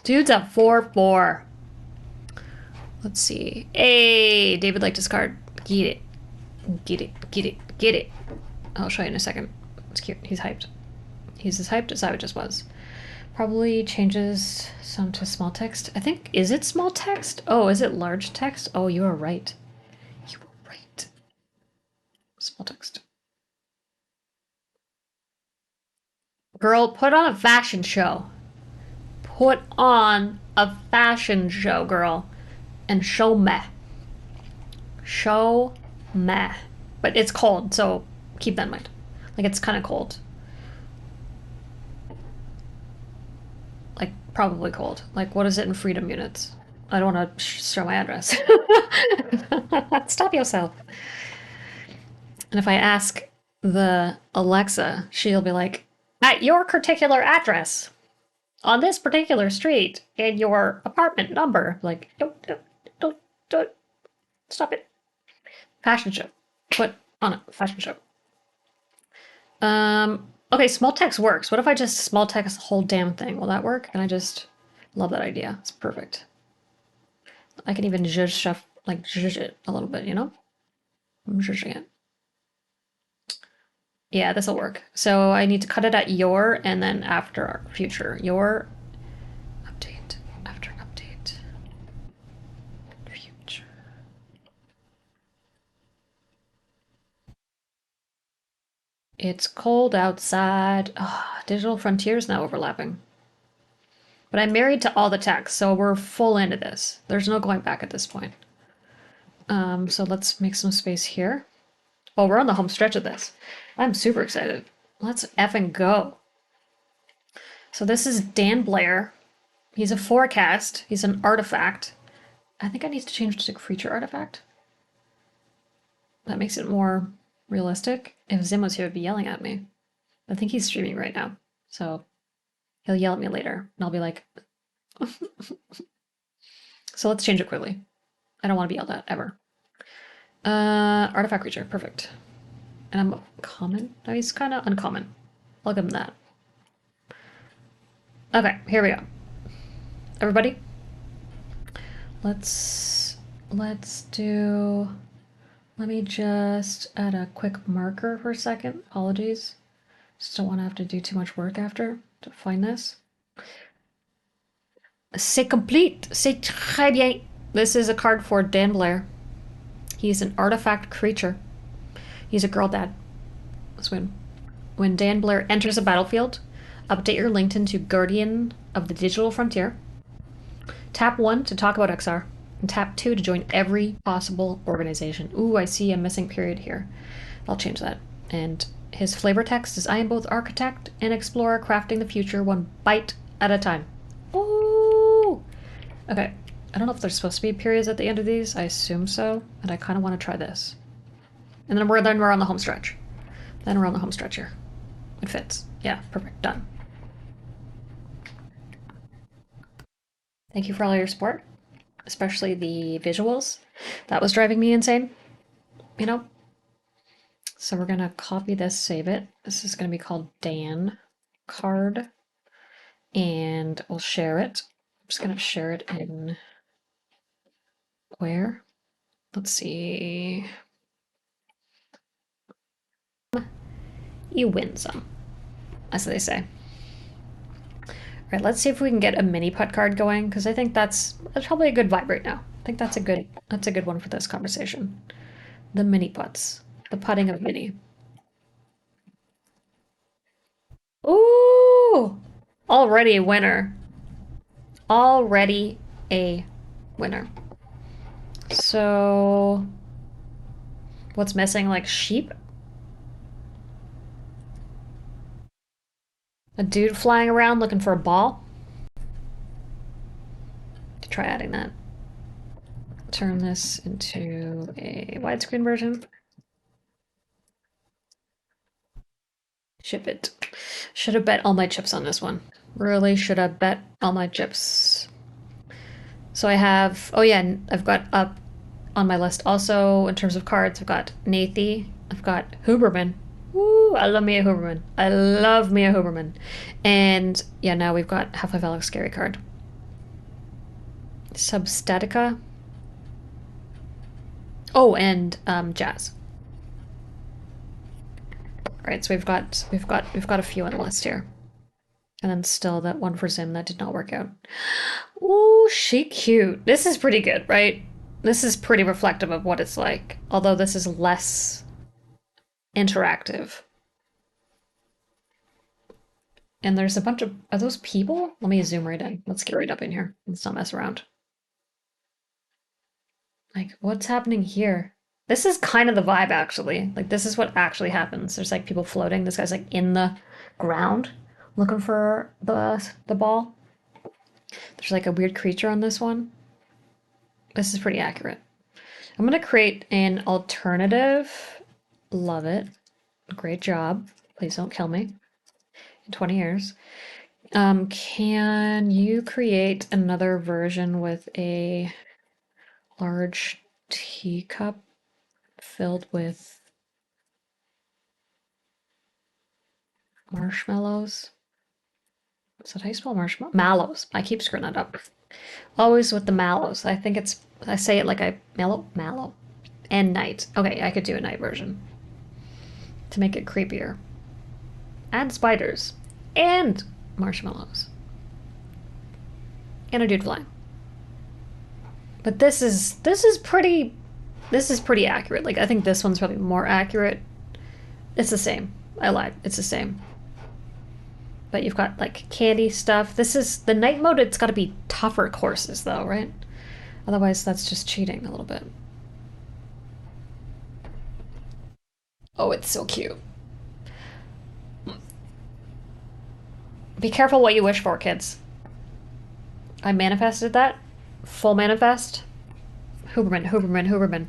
Dude's a 4/4. Let's see. Hey, David liked his card. Get it. Get it. Get it. Get it. I'll show you in a second. It's cute. He's hyped. He's as hyped as I just was. Probably changes some to small text. I think, is it small text? Oh, is it large text? Oh, you are right. You were right. Small text. Girl, put on a fashion show. Put on a fashion show, girl. And show me. Show me. But it's cold, so keep that in mind. Like, it's kind of cold. Like, probably cold. Like, what is it in freedom units? I don't want to show my address. Stop yourself. And if I ask the Alexa, she'll be like, At your particular address, on this particular street, in your apartment number. Like, don't, stop it. Fashion show. Put on a fashion show. Okay, small text works. What if I just small text the whole damn thing? Will that work? And I just love that idea. It's perfect. I can even zhuzh stuff, like zhuzh it a little bit, you know? I'm zhuzhing it. Yeah, this will work. So I need to cut it at your and then after our future. Your update, after update, future. It's cold outside. Oh, digital frontiers now overlapping. But I'm married to all the text, so we're full into this. There's no going back at this point. So let's make some space here. Oh, we're on the home stretch of this. I'm super excited. Let's effing go. So this is Dan Blair. He's a forecast. He's an artifact. I think I need to change it to creature artifact. That makes it more realistic. If Zim was here, he'd be yelling at me. I think he's streaming right now, so he'll yell at me later, and I'll be like, so let's change it quickly. I don't want to be yelled at, ever. Artifact creature, perfect. And I'm common? No, he's kind of uncommon. I'll give him that. Okay, here we go. Everybody, let's do, let me just add a quick marker for a second. Apologies. Just don't want to have to do too much work after to find this. C'est complete. C'est très bien. This is a card for Dan Blair. He's an artifact creature. He's a girl dad. Let's win. When Dan Blair enters a battlefield, update your LinkedIn to Guardian of the Digital Frontier. Tap 1 to talk about XR. And tap 2 to join every possible organization. Ooh, I see a missing period here. I'll change that. And his flavor text is I am both architect and explorer, crafting the future one bite at a time. Ooh! Okay. I don't know if there's supposed to be periods at the end of these. I assume so. And I kind of want to try this. And then we're on the home stretch. Then we're on the home stretch here. It fits. Yeah, perfect. Done. Thank you for all your support, especially the visuals. That was driving me insane, you know? So we're going to copy this, save it. This is going to be called Dan card, and we'll share it. I'm just going to share it in where? Let's see. You win some, as they say. All right, let's see if we can get a mini putt card going, because I think that's probably a good vibe right now. I think that's a good one for this conversation. The mini putts, the putting of mini. Ooh, already a winner. Already a winner. So, what's missing? Like sheep? A dude flying around looking for a ball? Try adding that. Turn this into a widescreen version. Ship it. Should have bet all my chips on this one. Really should have bet all my chips. So I have, oh yeah, I've got up on my list also in terms of cards. I've got Nathie. I've got Huberman. Woo, I love Mia Huberman. I love Mia Huberman. And yeah, now we've got Half-Life Alyx scary card. Substatica. Oh, and Jazz. All right, so we've got a few on the list here. And then still that one for Zim that did not work out. Ooh, she cute. This is pretty good, right? This is pretty reflective of what it's like. Although this is less interactive. And there's a bunch of, are those people? Let me zoom right in. Let's get right up in here. Let's not mess around. Like, what's happening here? This is kind of the vibe, actually. Like, this is what actually happens. There's, like, people floating. This guy's, like, in the ground looking for the ball. There's, like, a weird creature on this one. This is pretty accurate. I'm going to create an alternative. Love it. Great job. Please don't kill me. in 20 years. Can you create another version with a large teacup filled with marshmallows? Is that how you spell marshmallow? Mallows. I keep screwing that up. Always with the mallows. I think it's, I say it like I, mallow. And night. Okay, I could do a night version to make it creepier. Add spiders. And marshmallows. And a dude flying. But this is pretty accurate. Like I think this one's probably more accurate. It's the same. I lied. It's the same. But you've got like candy stuff. This is the night mode. It's got to be tougher courses though, right? Otherwise, that's just cheating a little bit. Oh, it's so cute. Be careful what you wish for, kids. I manifested that. Full manifest. Huberman.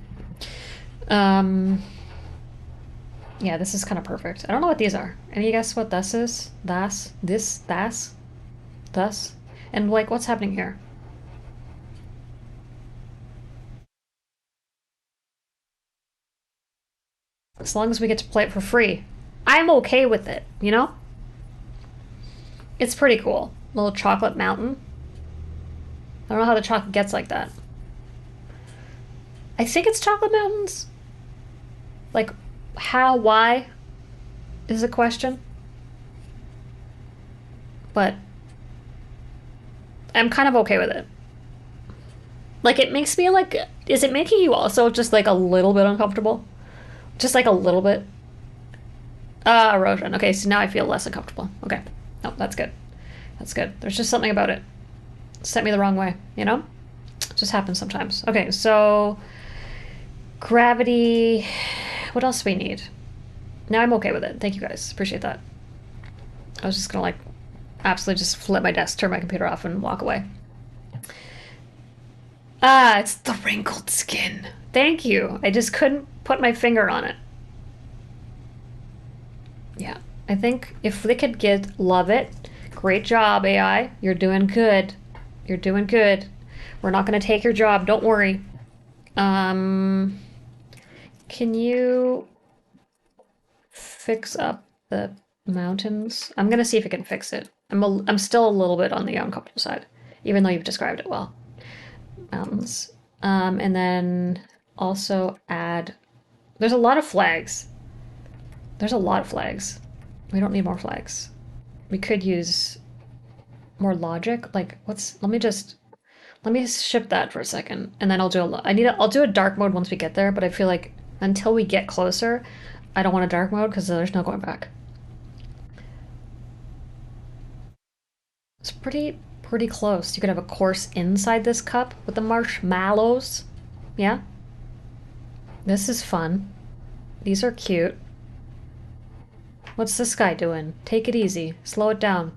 Yeah, this is kind of perfect. I don't know what these are. Any guess what this is? Thus? And like, what's happening here? As long as we get to play it for free. I'm okay with it, you know? It's pretty cool. Little chocolate mountain. I don't know how the chocolate gets like that. I think it's chocolate mountains. Like, how, why is a question. But I'm kind of okay with it. Like, it makes me like, is it making you also just like a little bit uncomfortable? Just like a little bit? Erosion. Okay, so now I feel less uncomfortable. Okay. No, that's good. That's good. There's just something about it. Sent me the wrong way, you know? It just happens sometimes. Okay, so gravity. What else do we need? Now I'm okay with it. Thank you guys. Appreciate that. I was just gonna like absolutely just flip my desk, turn my computer off, and walk away. Ah, it's the wrinkled skin. Thank you. I just couldn't put my finger on it. Yeah, I think if they could get, love it. Great job, AI. You're doing good. You're doing good. We're not going to take your job. Don't worry. Can you fix up the mountains? I'm going to see if it can fix it. I'm still a little bit on the uncomfortable side, even though you've described it well. Mountains. And then also add... There's a lot of flags. There's a lot of flags. We don't need more flags. We could use more logic. Like, what's... Let me ship that for a second, and then I'll do I'll do a dark mode once we get there, but I feel like until we get closer, I don't want a dark mode because there's no going back. It's pretty close. You could have a course inside this cup with the marshmallows. Yeah? This is fun. These are cute. What's this guy doing? Take it easy. Slow it down.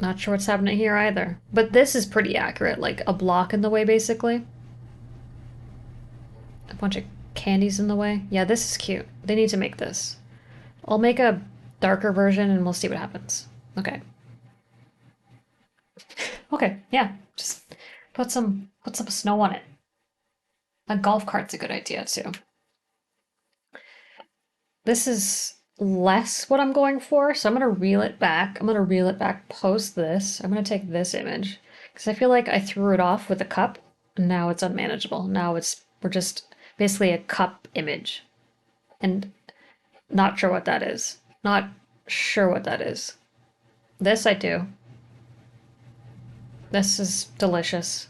Not sure what's happening here either. But this is pretty accurate. Like a block in the way, basically. A bunch of candies in the way. Yeah, this is cute. They need to make this. I'll make a darker version and we'll see what happens. Okay. Okay, yeah. Just put some snow on it. A golf cart's a good idea too. This is less what I'm going for, so I'm gonna reel it back. I'm gonna reel it back post this. I'm gonna take this image because I feel like I threw it off with a cup and now it's unmanageable. Now we're just basically a cup image. And not sure what that is. Not sure what that is. This I do. This is delicious.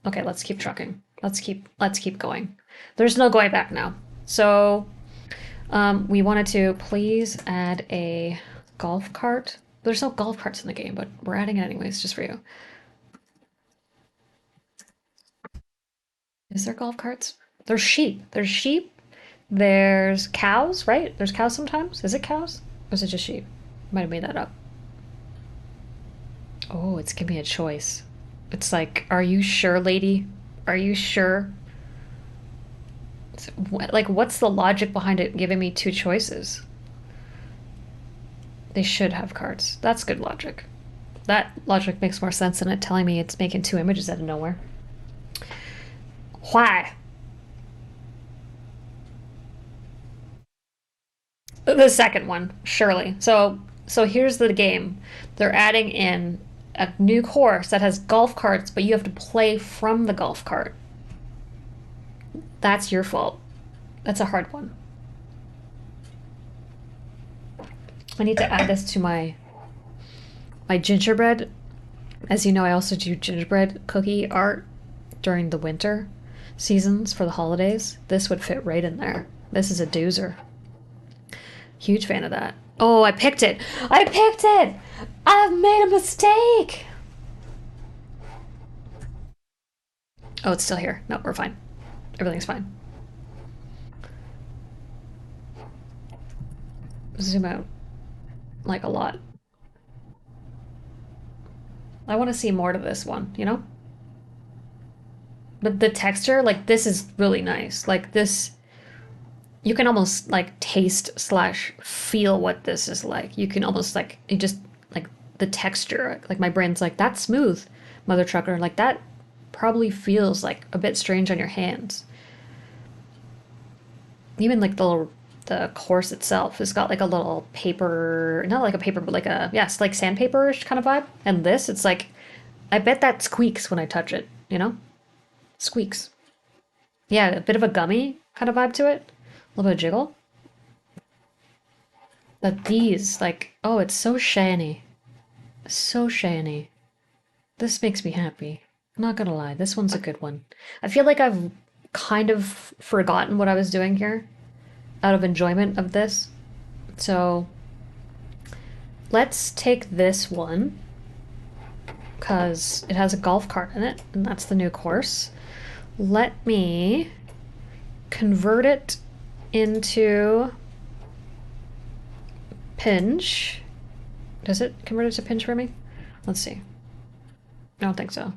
Okay, let's keep trucking. Let's keep going. There's no going back now. So we wanted to please add a golf cart. There's no golf carts in the game, but we're adding it anyways, just for you. Is there golf carts? There's sheep. There's sheep. There's cows, right? There's cows sometimes. Is it cows? Or is it just sheep? Might have made that up. Oh, it's giving me a choice. It's like, are you sure, lady? Are you sure? Like, what's the logic behind it giving me two choices? They should have cards. That's good logic. That logic makes more sense than it telling me it's making two images out of nowhere. Why? The second one, surely. So here's the game. They're adding in a new course that has golf carts, but you have to play from the golf cart. That's your fault. That's a hard one. I need to add this to my gingerbread. As you know, I also do gingerbread cookie art during the winter seasons for the holidays. This would fit right in there. This is a doozer. Huge fan of that. Oh, I picked it. I picked it. I've made a mistake. Oh, it's still here. No, we're fine. Everything's fine. Zoom out. Like a lot. I want to see more to this one, you know? But the texture, like, this is really nice. Like, this, you can almost, like, taste slash feel what this is like. You can almost, like, you just, like, the texture. Like, my brain's like, that's smooth, mother trucker. Like, that probably feels, like, a bit strange on your hands. Even, like, the course itself has got, like, a little paper, not like a paper, but like a, yes, like sandpaper-ish kind of vibe. And this, it's like, I bet that squeaks when I touch it, you know? Squeaks. Yeah, a bit of a gummy kind of vibe to it. A little bit of jiggle. But these, like, oh, it's so shiny. So shiny. This makes me happy. I'm not gonna lie, this one's a good one. I feel like I've kind of forgotten what I was doing here out of enjoyment of this. So let's take this one because it has a golf cart in it, and that's the new course. Let me convert it into pinch. Does it convert it to pinch for me? Let's see. I don't think so.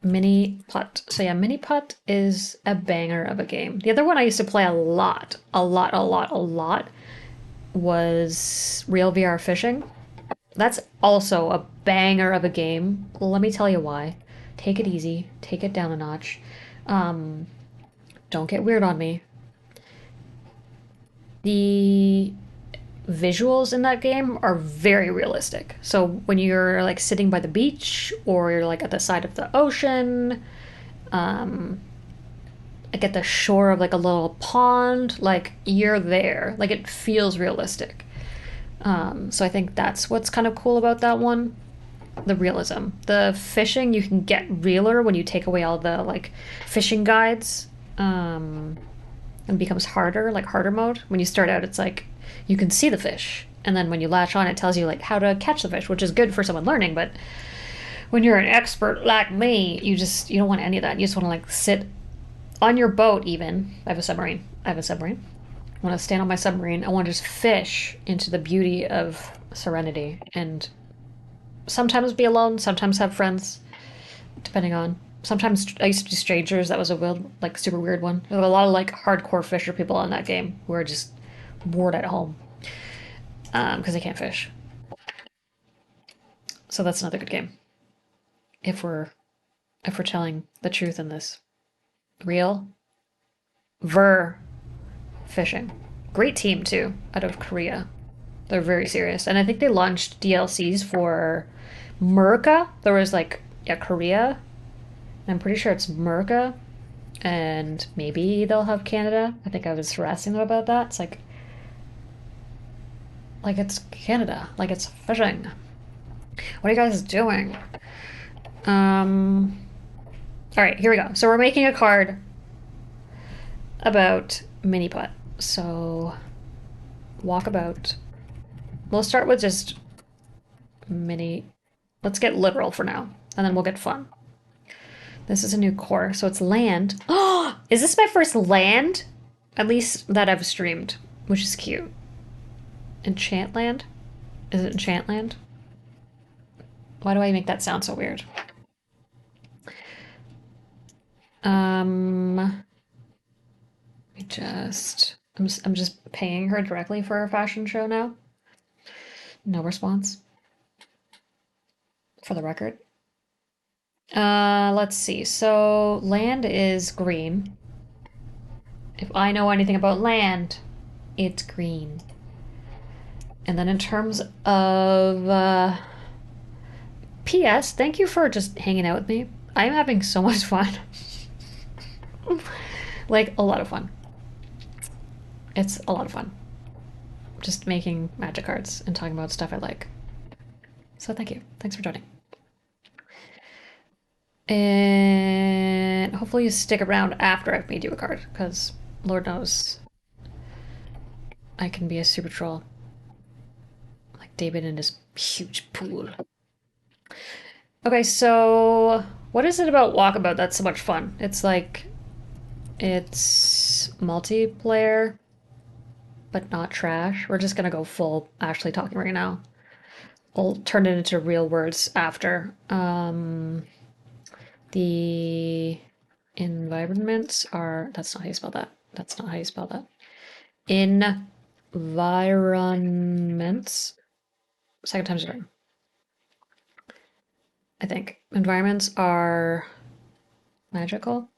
Mini Putt. So yeah, Mini Putt is a banger of a game. The other one I used to play a lot was Real VR Fishing. That's also a banger of a game. Let me tell you why. Take it easy. Take it down a notch. Don't get weird on me. The visuals in that game are very realistic. So when you're like sitting by the beach or you're like at the side of the ocean, like at the shore of like a little pond, like you're there. Like it feels realistic. So I think that's what's kind of cool about that one. The realism. The fishing, you can get realer when you take away all the like fishing guides. And becomes harder, like harder mode. When you start out, it's like you can see the fish, and then when you latch on, it tells you like how to catch the fish, which is good for someone learning. But when you're an expert like me, you don't want any of that. You just want to like sit on your boat. Even I have a submarine. I want to stand on my submarine. I want to just fish into the beauty of serenity, and sometimes be alone, sometimes have friends, depending on. Sometimes I used to do strangers. That was a weird, like super weird one. There were a lot of like hardcore fisher people on that game who are just bored at home because they can't fish. So that's another good game. If we're telling the truth in this, real ver fishing, great team too out of Korea. They're very serious, and I think they launched DLCs for Murka. There was like Korea. I'm pretty sure it's Murka, and maybe they'll have Canada. I think I was harassing them about that. It's like it's Canada, like it's fishing. What are you guys doing? All right, here we go. So we're making a card about mini putt. So walkabout. We'll start with just mini. Let's get literal for now, and then we'll get fun. This is a new core, so it's land. Oh, is this my first land? At least that I've streamed, which is cute. Enchantland? Is it Enchantland? Why do I make that sound so weird? I'm just paying her directly for a fashion show now. No response, for the record. Let's see. So land is green. If I know anything about land, it's green. And then in terms of P.S. Thank you for just hanging out with me. I'm having so much fun. Like, a lot of fun. It's a lot of fun. Just making magic cards and talking about stuff I like. So thank you. Thanks for joining. And hopefully you stick around after I've made you a card, because Lord knows I can be a super troll. Like David in his huge pool. Okay, so what is it about Walkabout that's so much fun? It's like, it's multiplayer, but not trash. We're just gonna go full Ashley talking right now. We'll turn it into real words after. The environments are, that's not how you spell that. That's not how you spell that. Environments. Second time's a charm. I think. Environments are magical.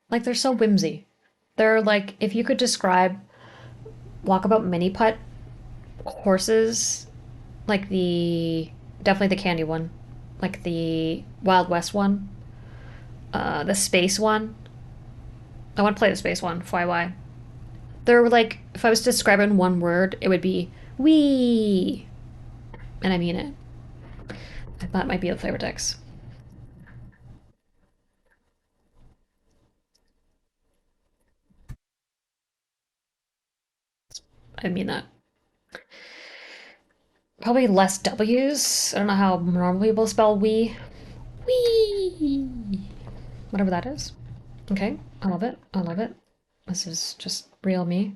Like, they're so whimsy. They're like, if you could describe Walkabout Mini Putt horses, like definitely the candy one, like the Wild West one, the space one. I want to play the space one, FYI. They're like, if I was to describe it in one word, it would be wee. And I mean it. That might be the flavor text. I mean that. Probably less W's. I don't know how normal people spell wee. Wee. Whatever that is. Okay, I love it. I love it. This is just real me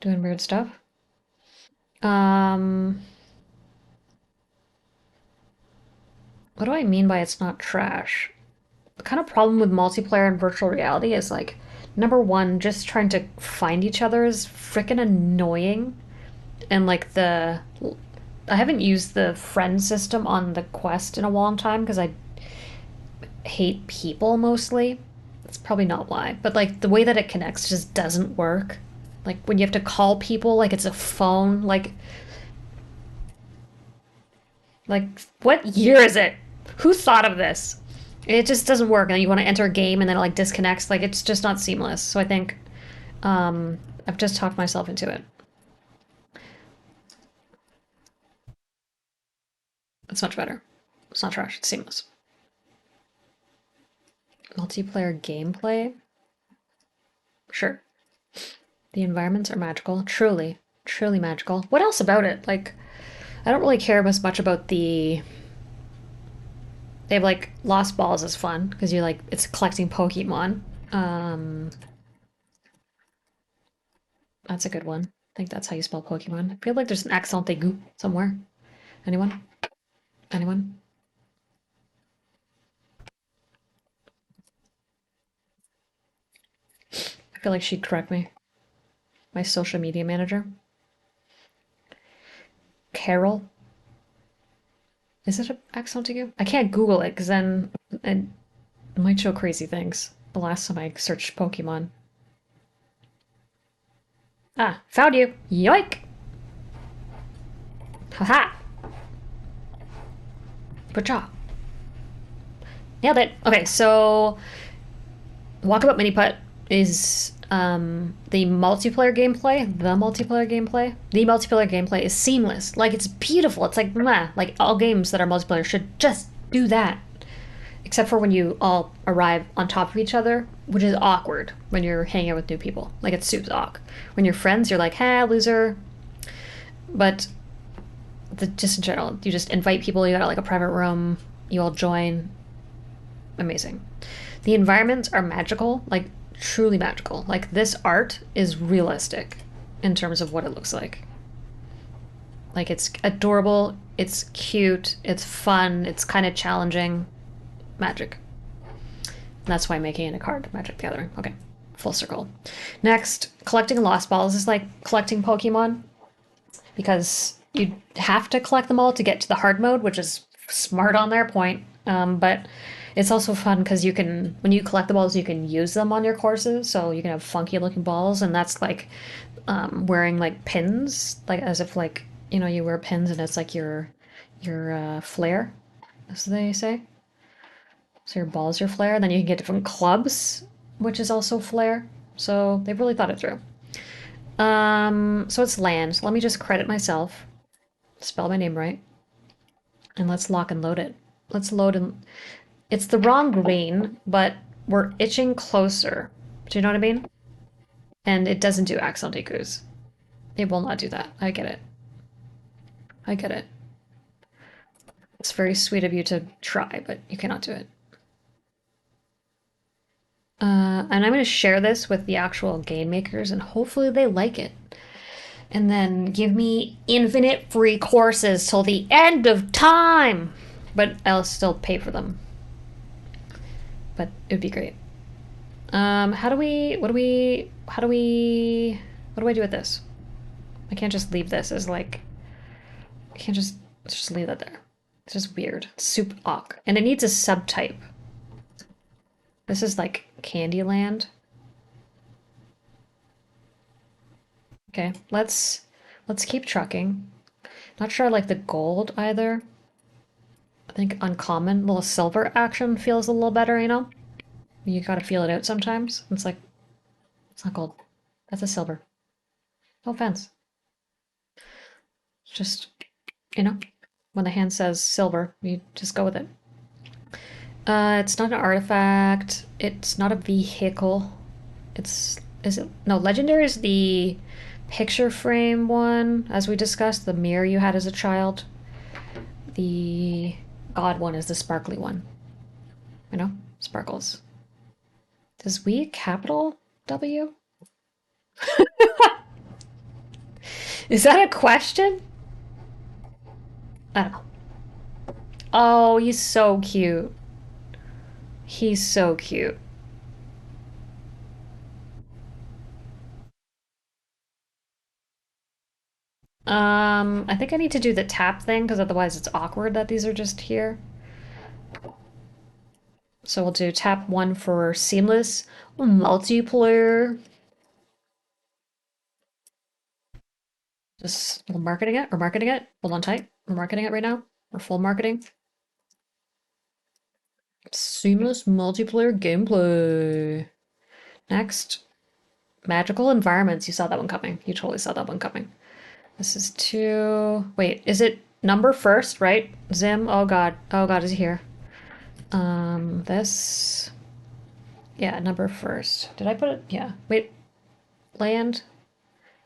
doing weird stuff. What do I mean by it's not trash? The kind of problem with multiplayer and virtual reality is like, number one, just trying to find each other is freaking annoying. And like I haven't used the friend system on the Quest in a long time because I hate people mostly. That's probably not why. But like the way that it connects just doesn't work. Like when you have to call people like it's a phone, like what year is it? Who thought of this? It just doesn't work. And you want to enter a game and then it like disconnects. Like it's just not seamless. So I think I've just talked myself into it. It's much better. It's not trash. It's seamless. Multiplayer gameplay? Sure. The environments are magical. Truly. Truly magical. What else about it? Like, I don't really care as much about the... They have, like, Lost Balls is fun, because you like, it's collecting Pokemon. That's a good one. I think that's how you spell Pokemon. I feel like there's an accent aigu somewhere. Anyone? Anyone? I feel like she'd correct me. My social media manager. Carol? Is it an accent to you? I can't Google it because then it might show crazy things. The last time I searched Pokemon. Ah, found you. Yoink! Haha! Good job. Nailed it. Okay, so Walkabout Mini Putt is the multiplayer gameplay. The multiplayer gameplay is seamless. Like it's beautiful. It's like meh. Like all games that are multiplayer should just do that. Except for when you all arrive on top of each other, which is awkward when you're hanging out with new people. Like it's super awkward. When you're friends, you're like, "Hey, loser." But just in general, you just invite people. You got like a private room. You all join. Amazing. The environments are magical, like truly magical. Like this art is realistic in terms of what it looks like. Like it's adorable, it's cute, it's fun, it's kind of challenging. Magic. And that's why I'm making it a card, Magic the Gathering. Okay, full circle. Next, collecting Lost Balls is like collecting Pokemon because You have to collect them all to get to the hard mode, which is smart on their point. But it's also fun because you can, when you collect the balls, you can use them on your courses. So you can have funky looking balls, and that's like wearing like pins, like as if like you wear pins, and it's like your flair, as they say. So your ball's your flair. And then you can get different clubs, which is also flair. So they've really thought it through. So it's land. So let me just credit myself, spell my name right, and let's lock and load it. Let's load and it's the wrong green, but we're itching closer. Do you know what I mean? And it doesn't do axle decrease. It will not do that. I get it. I get it. It's very sweet of you to try, but you cannot do it. And I'm going to share this with the actual game makers, and hopefully they like it. And then give me infinite free courses till the end of time. But I'll still pay for them. But it would be great. How do we, what do we, how do we, what do I do with this? I can't just leave this as like, I can't just leave that there. It's just weird. Soup awk. And it needs a subtype. This is like Candyland. Okay, let's keep trucking. Not sure I like the gold either. I think uncommon, little silver action feels a little better, you know? You gotta feel it out sometimes. It's like, it's not gold. That's a silver. No offense. It's just, when the hand says silver, you just go with it. It's not an artifact. It's not a vehicle. Is it? No, legendary is the picture frame one, as we discussed, the mirror you had as a child. The god one is the sparkly one. Sparkles. Does we capital W? Is that a question? I don't know. Oh, he's so cute. He's so cute. I think I need to do the tap thing because otherwise it's awkward that these are just here. So we'll do tap one for seamless multiplayer. Just we're marketing it. We're marketing it. Hold on tight. We're marketing it right now. We're full marketing. Seamless multiplayer gameplay. Next, magical environments. You saw that one coming. You totally saw that one coming. This is two. Wait, is it number first, right? Zim. Oh god. Oh god, is he here? This. Yeah, number first. Did I put it? Yeah. Wait. Land.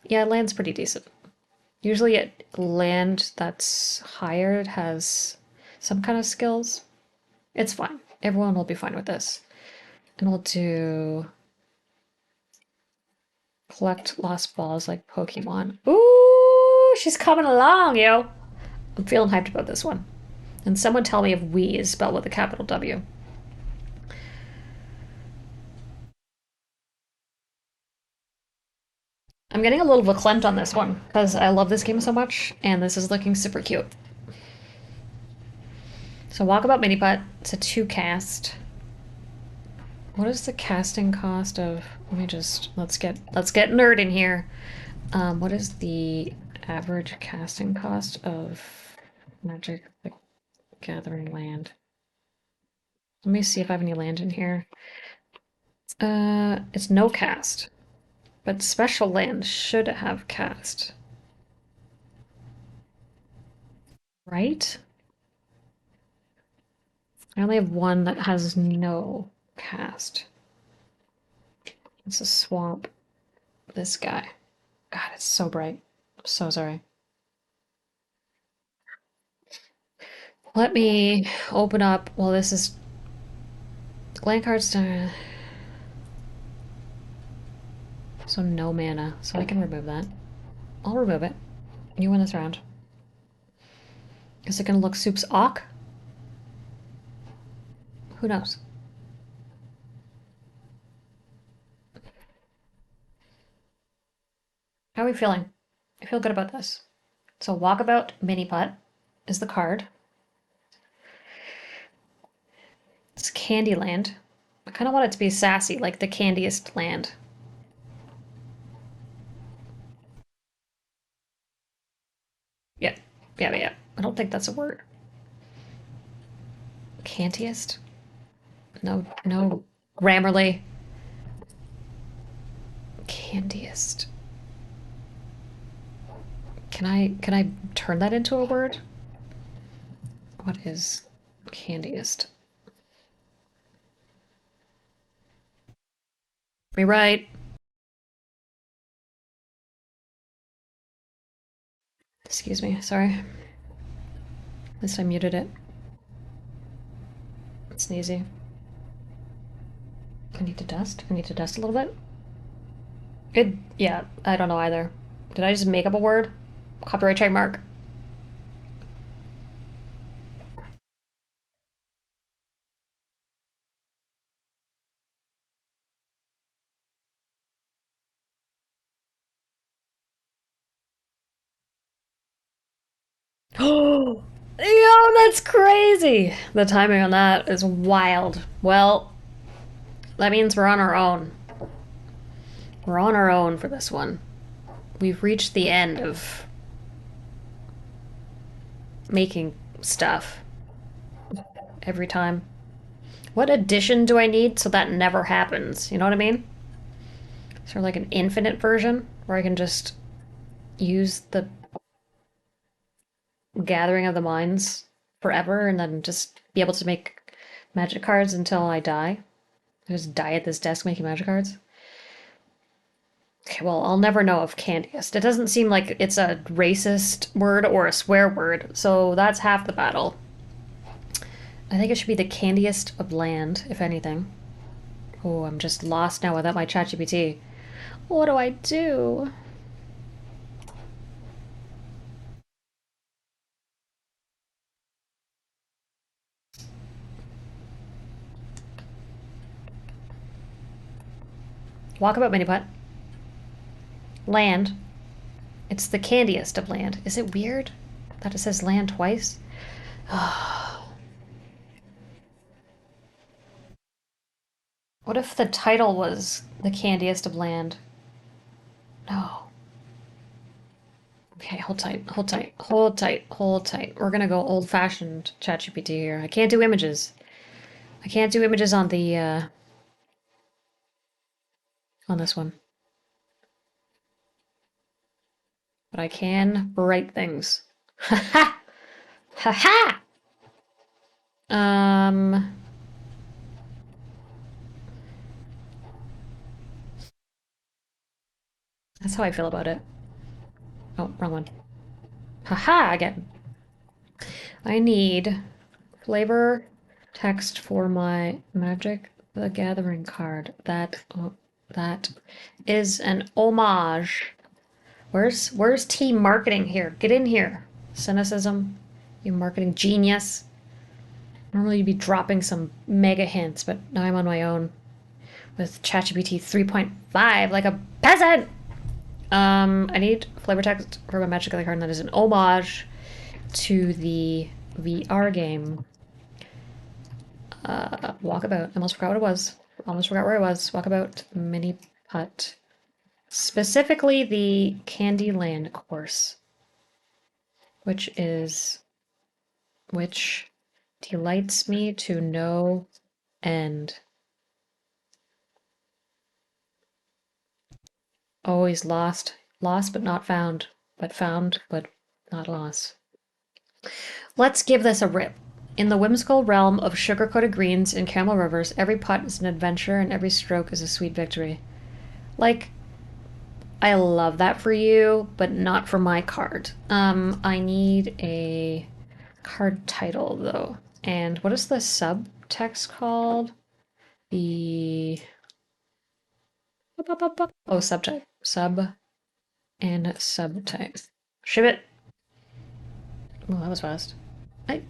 Yeah, land's pretty decent. Usually at land that's higher, it has some kind of skills. It's fine. Everyone will be fine with this. And we'll do collect lost balls like Pokemon. Ooh, she's coming along, yo. I'm feeling hyped about this one. And someone tell me if we is spelled with a capital W. I'm getting a little verklempt on this one because I love this game so much, and this is looking super cute. So Walkabout Mini Putt, it's a 2 cast. What is the casting cost of? Let me just let's get nerd in here. What is the average casting cost of Magic the Gathering land? Let me see if I have any land in here. It's no cast, but special land should have cast, right? I only have one that has no cast. It's a swamp. This guy. God, it's so bright. I'm so sorry. Let me open up. Well, this is land cards. So no mana. So I can remove that. I'll remove it. You win this round. Is it gonna look soup's awk? Who knows? How are we feeling? I feel good about this. So Walkabout Mini Putt is the card. It's Candyland. I kind of want it to be sassy, like the candiest land. Yeah, yeah. I don't think that's a word. Cantiest? No. Grammarly. Candiest. Can I turn that into a word? What is candiest? Rewrite. Excuse me, sorry. At least I muted it. It's sneezy. I need to dust. I need to dust a little bit. Yeah, I don't know either. Did I just make up a word? Copyright trademark. Oh, yo, that's crazy. The timing on that is wild. Well, that means we're on our own. We're on our own for this one. We've reached the end of making stuff every time. What addition do I need so that never happens? You know what I mean? Sort of like an infinite version where I can just use the gathering of the minds forever and then just be able to make magic cards until I die. I just die at this desk making magic cards. Okay, well, I'll never know of candiest. It doesn't seem like it's a racist word or a swear word, so that's half the battle. I think it should be the candiest of land, if anything. Oh, I'm just lost now without my ChatGPT. What do I do? Walkabout mini putt. Land. It's the candiest of land. Is it weird that it says land twice? What if the title was the candiest of land? No. Okay, hold tight, hold tight, hold tight, hold tight. We're gonna go old-fashioned ChatGPT here. I can't do images. I can't do images on this one. But I can write things. Ha ha! Ha ha! Um, that's how I feel about it. Oh, wrong one. Ha ha again. I need flavor text for my Magic the Gathering card. That is an homage. Where's team marketing here? Get in here. Cynicism, you marketing genius. Normally you'd be dropping some mega hints, but now I'm on my own with ChatGPT 3.5 like a peasant. I need flavor text for my Magic the card that is an homage to the VR game. Walkabout. I almost forgot what it was. Almost forgot where I was. Walkabout Mini Putt. Specifically the Candyland course, which delights me to no end. Always lost, lost but not found, but found but not lost. Let's give this a rip. In the whimsical realm of sugar-coated greens and caramel rivers, every putt is an adventure and every stroke is a sweet victory. Like, I love that for you, but not for my card. I need a card title though. And what is the subtext called? The oh, subtype. Sub and subtype. Ship it. Oh, that was fast. I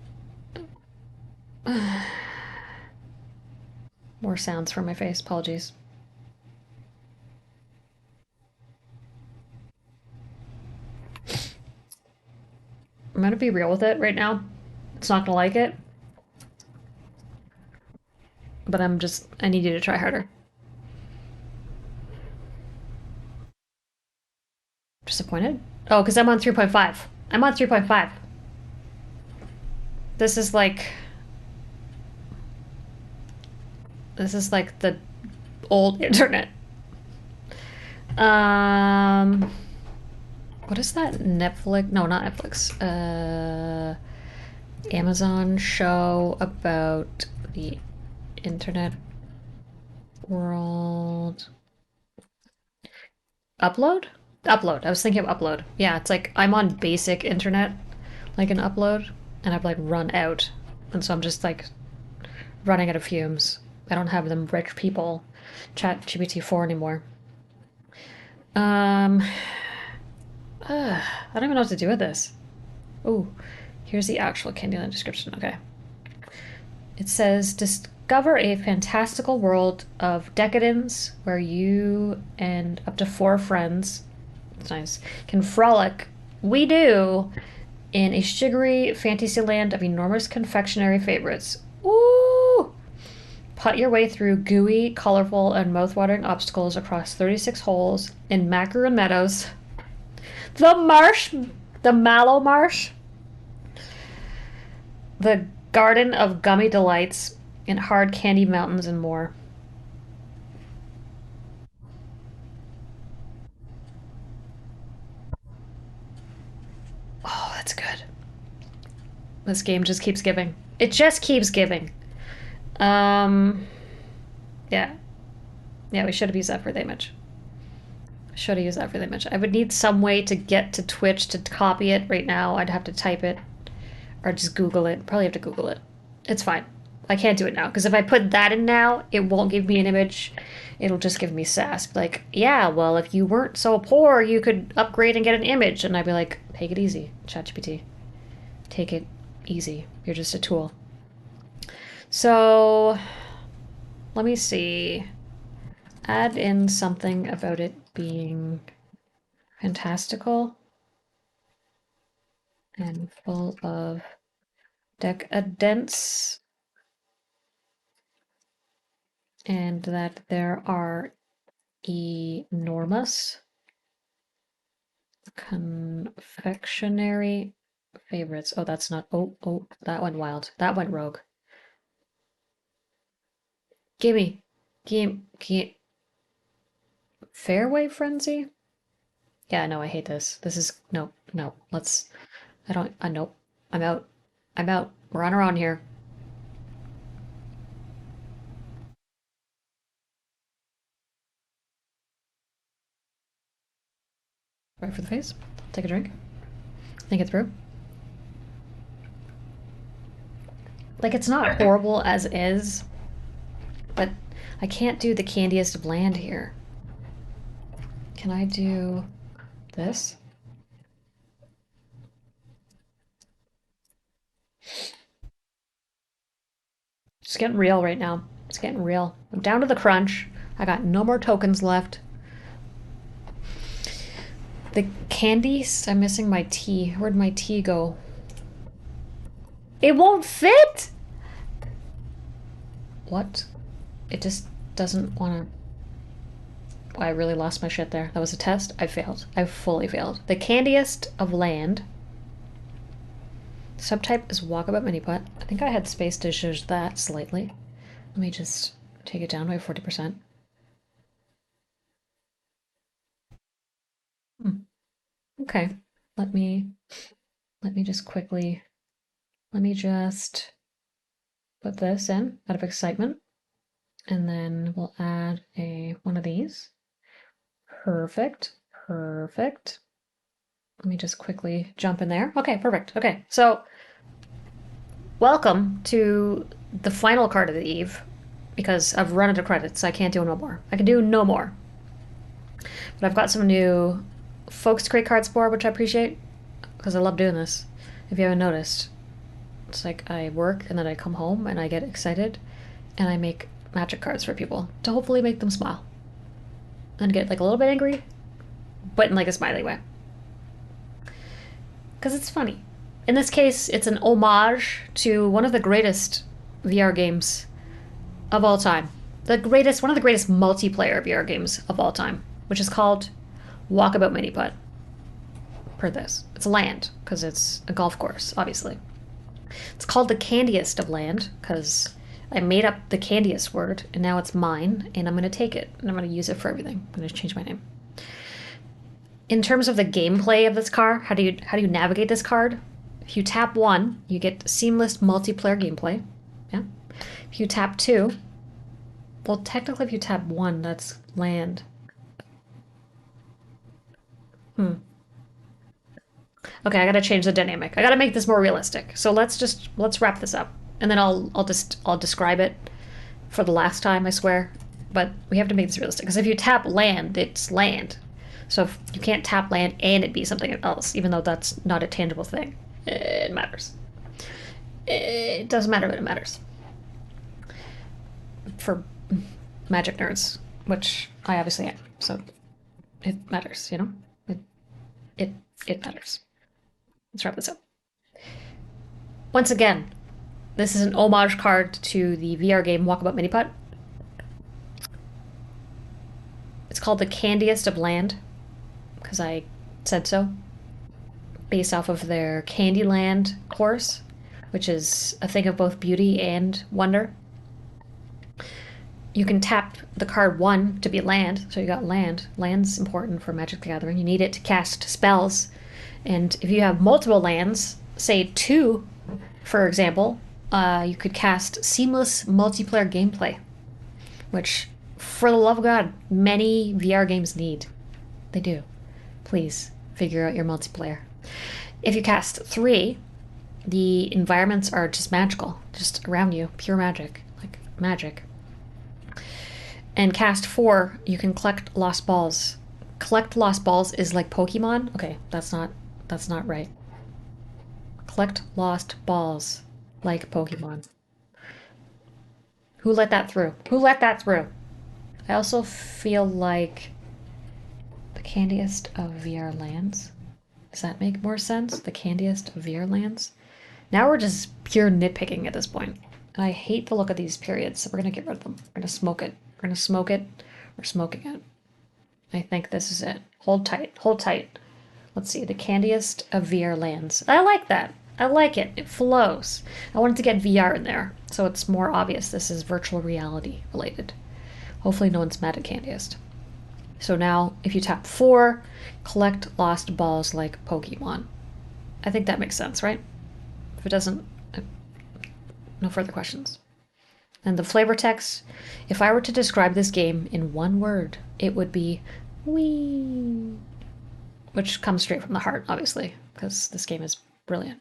more sounds from my face. Apologies. I'm gonna be real with it right now. It's not gonna like it, but I need you to try harder. Disappointed? Oh, because I'm on 3.5. I'm on 3.5. This is like this is like the old internet. Um, what is that Netflix? No, not Netflix. Amazon show about the internet world. Upload? Upload. I was thinking of upload. Yeah, it's like I'm on basic internet, like an upload, and I've like run out. And so I'm just like running out of fumes. I don't have them rich people chat GPT-4 anymore. Um, I don't even know what to do with this. Oh, here's the actual Candyland description. Okay. It says discover a fantastical world of decadence where you and up to 4 friends, it's nice, can frolic. We do in a sugary fantasy land of enormous confectionery favorites. Ooh! Putt your way through gooey, colorful, and mouth-watering obstacles across 36 holes in macaroon meadows. The marsh, the mallow marsh, the garden of gummy delights, and hard candy mountains and more. Oh, that's good. This game just keeps giving. It just keeps giving. Um, yeah, yeah. We should have used that for the image. Should have used that for the image. I would need some way to get to Twitch to copy it right now. I'd have to type it or just Google it. Probably have to Google it. It's fine. I can't do it now because if I put that in now, it won't give me an image. It'll just give me sass. Like, yeah, well, if you weren't so poor, you could upgrade and get an image. And I'd be like, take it easy, ChatGPT. Take it easy. You're just a tool. So, let me see. Add in something about it being fantastical and full of decadence, and that there are enormous confectionery favorites. Oh, that's not. Oh, that went wild. That went rogue. Gimme. Gimme. Fairway frenzy? Yeah, no, I hate this. This is. No, no. Let's. I don't. Nope. I'm out. I'm out. We're on our own here. Right for the face. Take a drink. Think it through. Like, it's not horrible as is, but I can't do the candiest of land here. Can I do this? It's getting real right now. It's getting real. I'm down to the crunch. I got no more tokens left. The candies, I'm missing my tea. Where'd my tea go? It won't fit? What? It just doesn't want to. I really lost my shit there. That was a test. I failed. I fully failed. The candiest of land. Subtype is walkabout mini putt. I think I had space to zhuzh that slightly. Let me just take it down by 40%. Okay. Let me just quickly let me just put this in out of excitement. And then we'll add one of these. Perfect. Perfect. Let me just quickly jump in there. Okay, perfect. Okay, so welcome to the final card of the eve because I've run out of credits. I can't do no more. I can do no more. But I've got some new folks to create cards for, which I appreciate because I love doing this. If you haven't noticed, it's like I work and then I come home and I get excited and I make magic cards for people to hopefully make them smile and get like a little bit angry, but in like a smiley way. Because it's funny. In this case, it's an homage to one of the greatest VR games of all time. One of the greatest multiplayer VR games of all time, which is called Walkabout Mini Putt. Per this, it's land because it's a golf course, obviously. It's called the candiest of land because I made up the candiest word and now it's mine, and I'm going to take it and I'm going to use it for everything. I'm going to change my name. In terms of the gameplay of this card, how do you navigate this card? If you tap 1, you get seamless multiplayer gameplay. Yeah. If you tap 2, well, technically, if you tap 1, that's land. Okay, I gotta change the dynamic. I gotta make this more realistic. So let's wrap this up, and then I'll describe it for the last time. I swear, but we have to make this realistic because if you tap land, it's land. So if you can't tap land and it be something else, even though that's not a tangible thing, it matters. It doesn't matter, but it matters for magic nerds, which I obviously am. So it matters, you know. It it matters. Let's wrap this up. Once again, this is an homage card to the VR game Walkabout Mini Putt. It's called the Candiest of Land because I said so, based off of their Candyland course, which is a thing of both beauty and wonder. You can tap the card 1 to be land, so you got land. Land's important for Magic the Gathering. You need it to cast spells. And if you have multiple lands, say 2, for example, you could cast seamless multiplayer gameplay, which, for the love of God, many VR games need. They do. Please figure out your multiplayer. If you cast 3, the environments are just magical, just around you, pure magic, like magic. And cast 4, you can collect lost balls. Collect lost balls is like Pokemon. Okay, that's not right. Collect lost balls like Pokemon. Who let that through? Who let that through? I also feel like the candiest of VR lands. Does that make more sense? The candiest of VR lands? Now we're just pure nitpicking at this point. And I hate the look of these periods, so we're gonna get rid of them. We're gonna smoke it. We're gonna smoke it. We're smoking it. I think this is it. Hold tight. Hold tight. Let's see. The candiest of VR lands. I like that. I like it. It flows. I wanted to get VR in there, so it's more obvious this is virtual reality related. Hopefully no one's mad at candiest. So now, if you tap 4, collect lost balls like Pokemon. I think that makes sense, right? If it doesn't, no further questions. And the flavor text, if I were to describe this game in one word, it would be wee. Which comes straight from the heart, obviously, because this game is brilliant.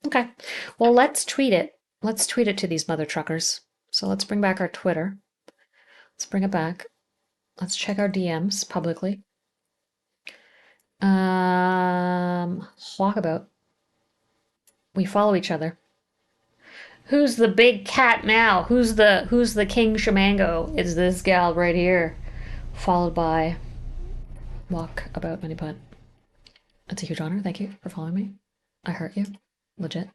Okay, well, let's tweet it. Let's tweet it to these mother truckers. So let's bring back our Twitter. Let's bring it back. Let's check our DMs publicly. Walkabout. We follow each other. Who's the big cat now? Who's the King Shamango? It's this gal right here. Followed by Walkabout Mini Putt. It's a huge honor. Thank you for following me. I hurt you. Legit.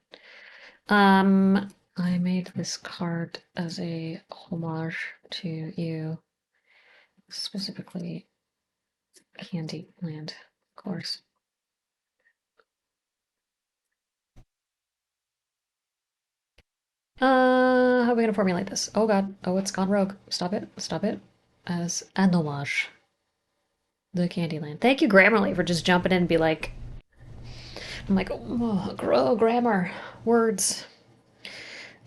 I made this card as a homage to you, specifically Candyland, of course. How are we gonna formulate this? Oh god. Oh, it's gone rogue. Stop it. Stop it. As an homage. The Candyland. Thank you, Grammarly, for just jumping in and be like, I'm like, oh, grammar, words.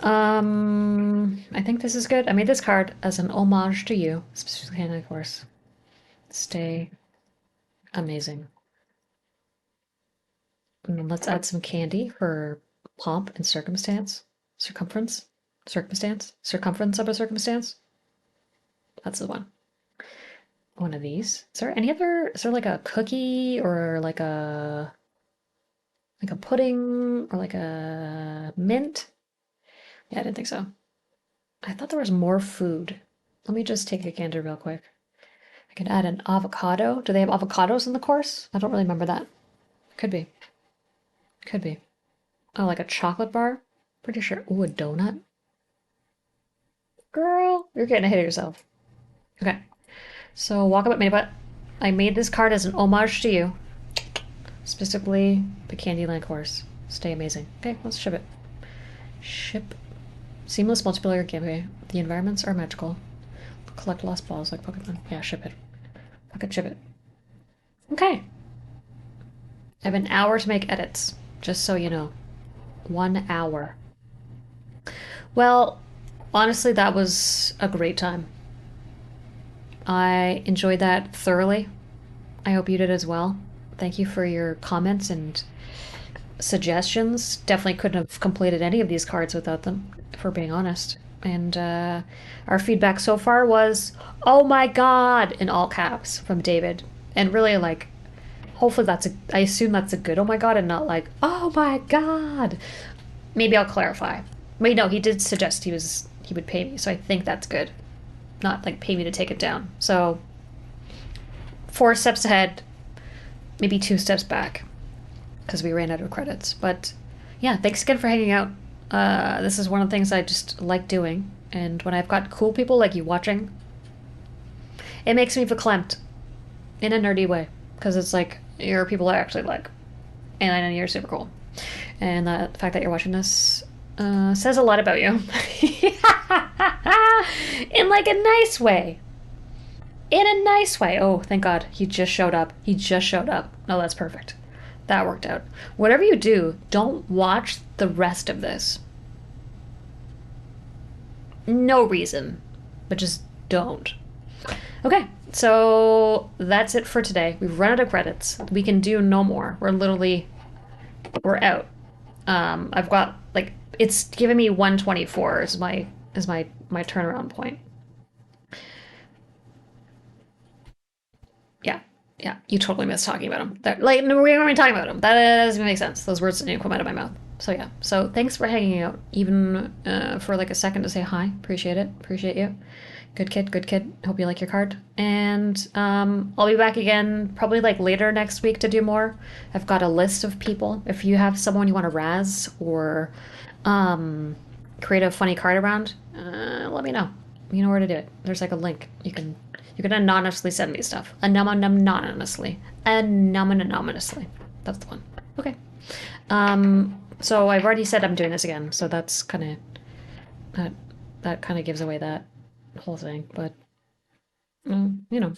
I think this is good. I made this card as an homage to you, specifically, of course. Stay amazing. And let's add some candy for pomp and circumstance. Circumference? Circumstance? Circumference of a circumstance? That's the one. One of these. Is there any other, is there like a cookie or like a pudding or like a mint? Yeah, I didn't think so. I thought there was more food. Let me just take a gander real quick. I could add an avocado. Do they have avocados in the course? I don't really remember that. Could be. Could be. Oh, like a chocolate bar? Pretty sure. Ooh, a donut? Girl, you're getting ahead of yourself. Okay. So, walk up at me, but I made this card as an homage to you. Specifically, the Candyland course. Stay amazing. Okay, let's ship it. Ship. Seamless multiplayer gameplay. The environments are magical. Collect lost balls like Pokemon. Yeah, ship it. Fucking ship it. Okay. I have an hour to make edits, just so you know. 1 hour. Well, honestly, that was a great time. I enjoyed that thoroughly. I hope you did as well. Thank you for your comments and suggestions. Definitely couldn't have completed any of these cards without them, if we're being honest. And our feedback so far was, oh my god, in all caps from David. And really, like, hopefully I assume that's a good oh my god and not like, oh my god. Maybe I'll clarify. Wait, no, he did suggest he would pay me, so I think that's good. Not like pay me to take it down. So 4 steps ahead, maybe 2 steps back, because we ran out of credits. But yeah, thanks again for hanging out. This is one of the things I just like doing, and when I've got cool people like you watching, it makes me feel clamped in a nerdy way, because it's like you're people I actually like, and I know you're super cool, and the fact that you're watching this says a lot about you. In like a nice way. In a nice way. Oh, thank God. He just showed up. He just showed up. Oh, that's perfect. That worked out. Whatever you do, don't watch the rest of this. No reason. But just don't. Okay, so that's it for today. We've run out of credits. We can do no more. We're out. I've got like it's giving me 124 is my turnaround point. Yeah, yeah, you totally missed talking about him. Like, no, we weren't even talking about him. That doesn't make sense. Those words didn't even come out of my mouth. So yeah, so thanks for hanging out, even for like a second to say hi. Appreciate it. Appreciate you. Good kid, good kid. Hope you like your card. And I'll be back again probably like later next week to do more. I've got a list of people. If you have someone you want to razz or create a funny card around, let me know. You know where to do it. There's like a link. You can anonymously send me stuff. Anonymously. Anonymously. That's the one. Okay. So I've already said I'm doing this again, so that's kind of that kind of gives away that whole thing. But you know,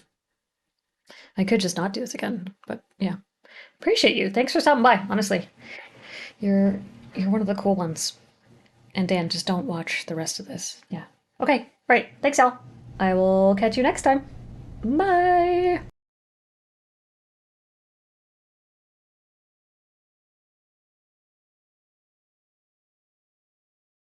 I could just not do this again. But yeah, appreciate you. Thanks for stopping by. Honestly, you're one of the cool ones. And Dan, just don't watch the rest of this. Yeah. Okay. Right. Thanks, y'all. I will catch you next time. Bye.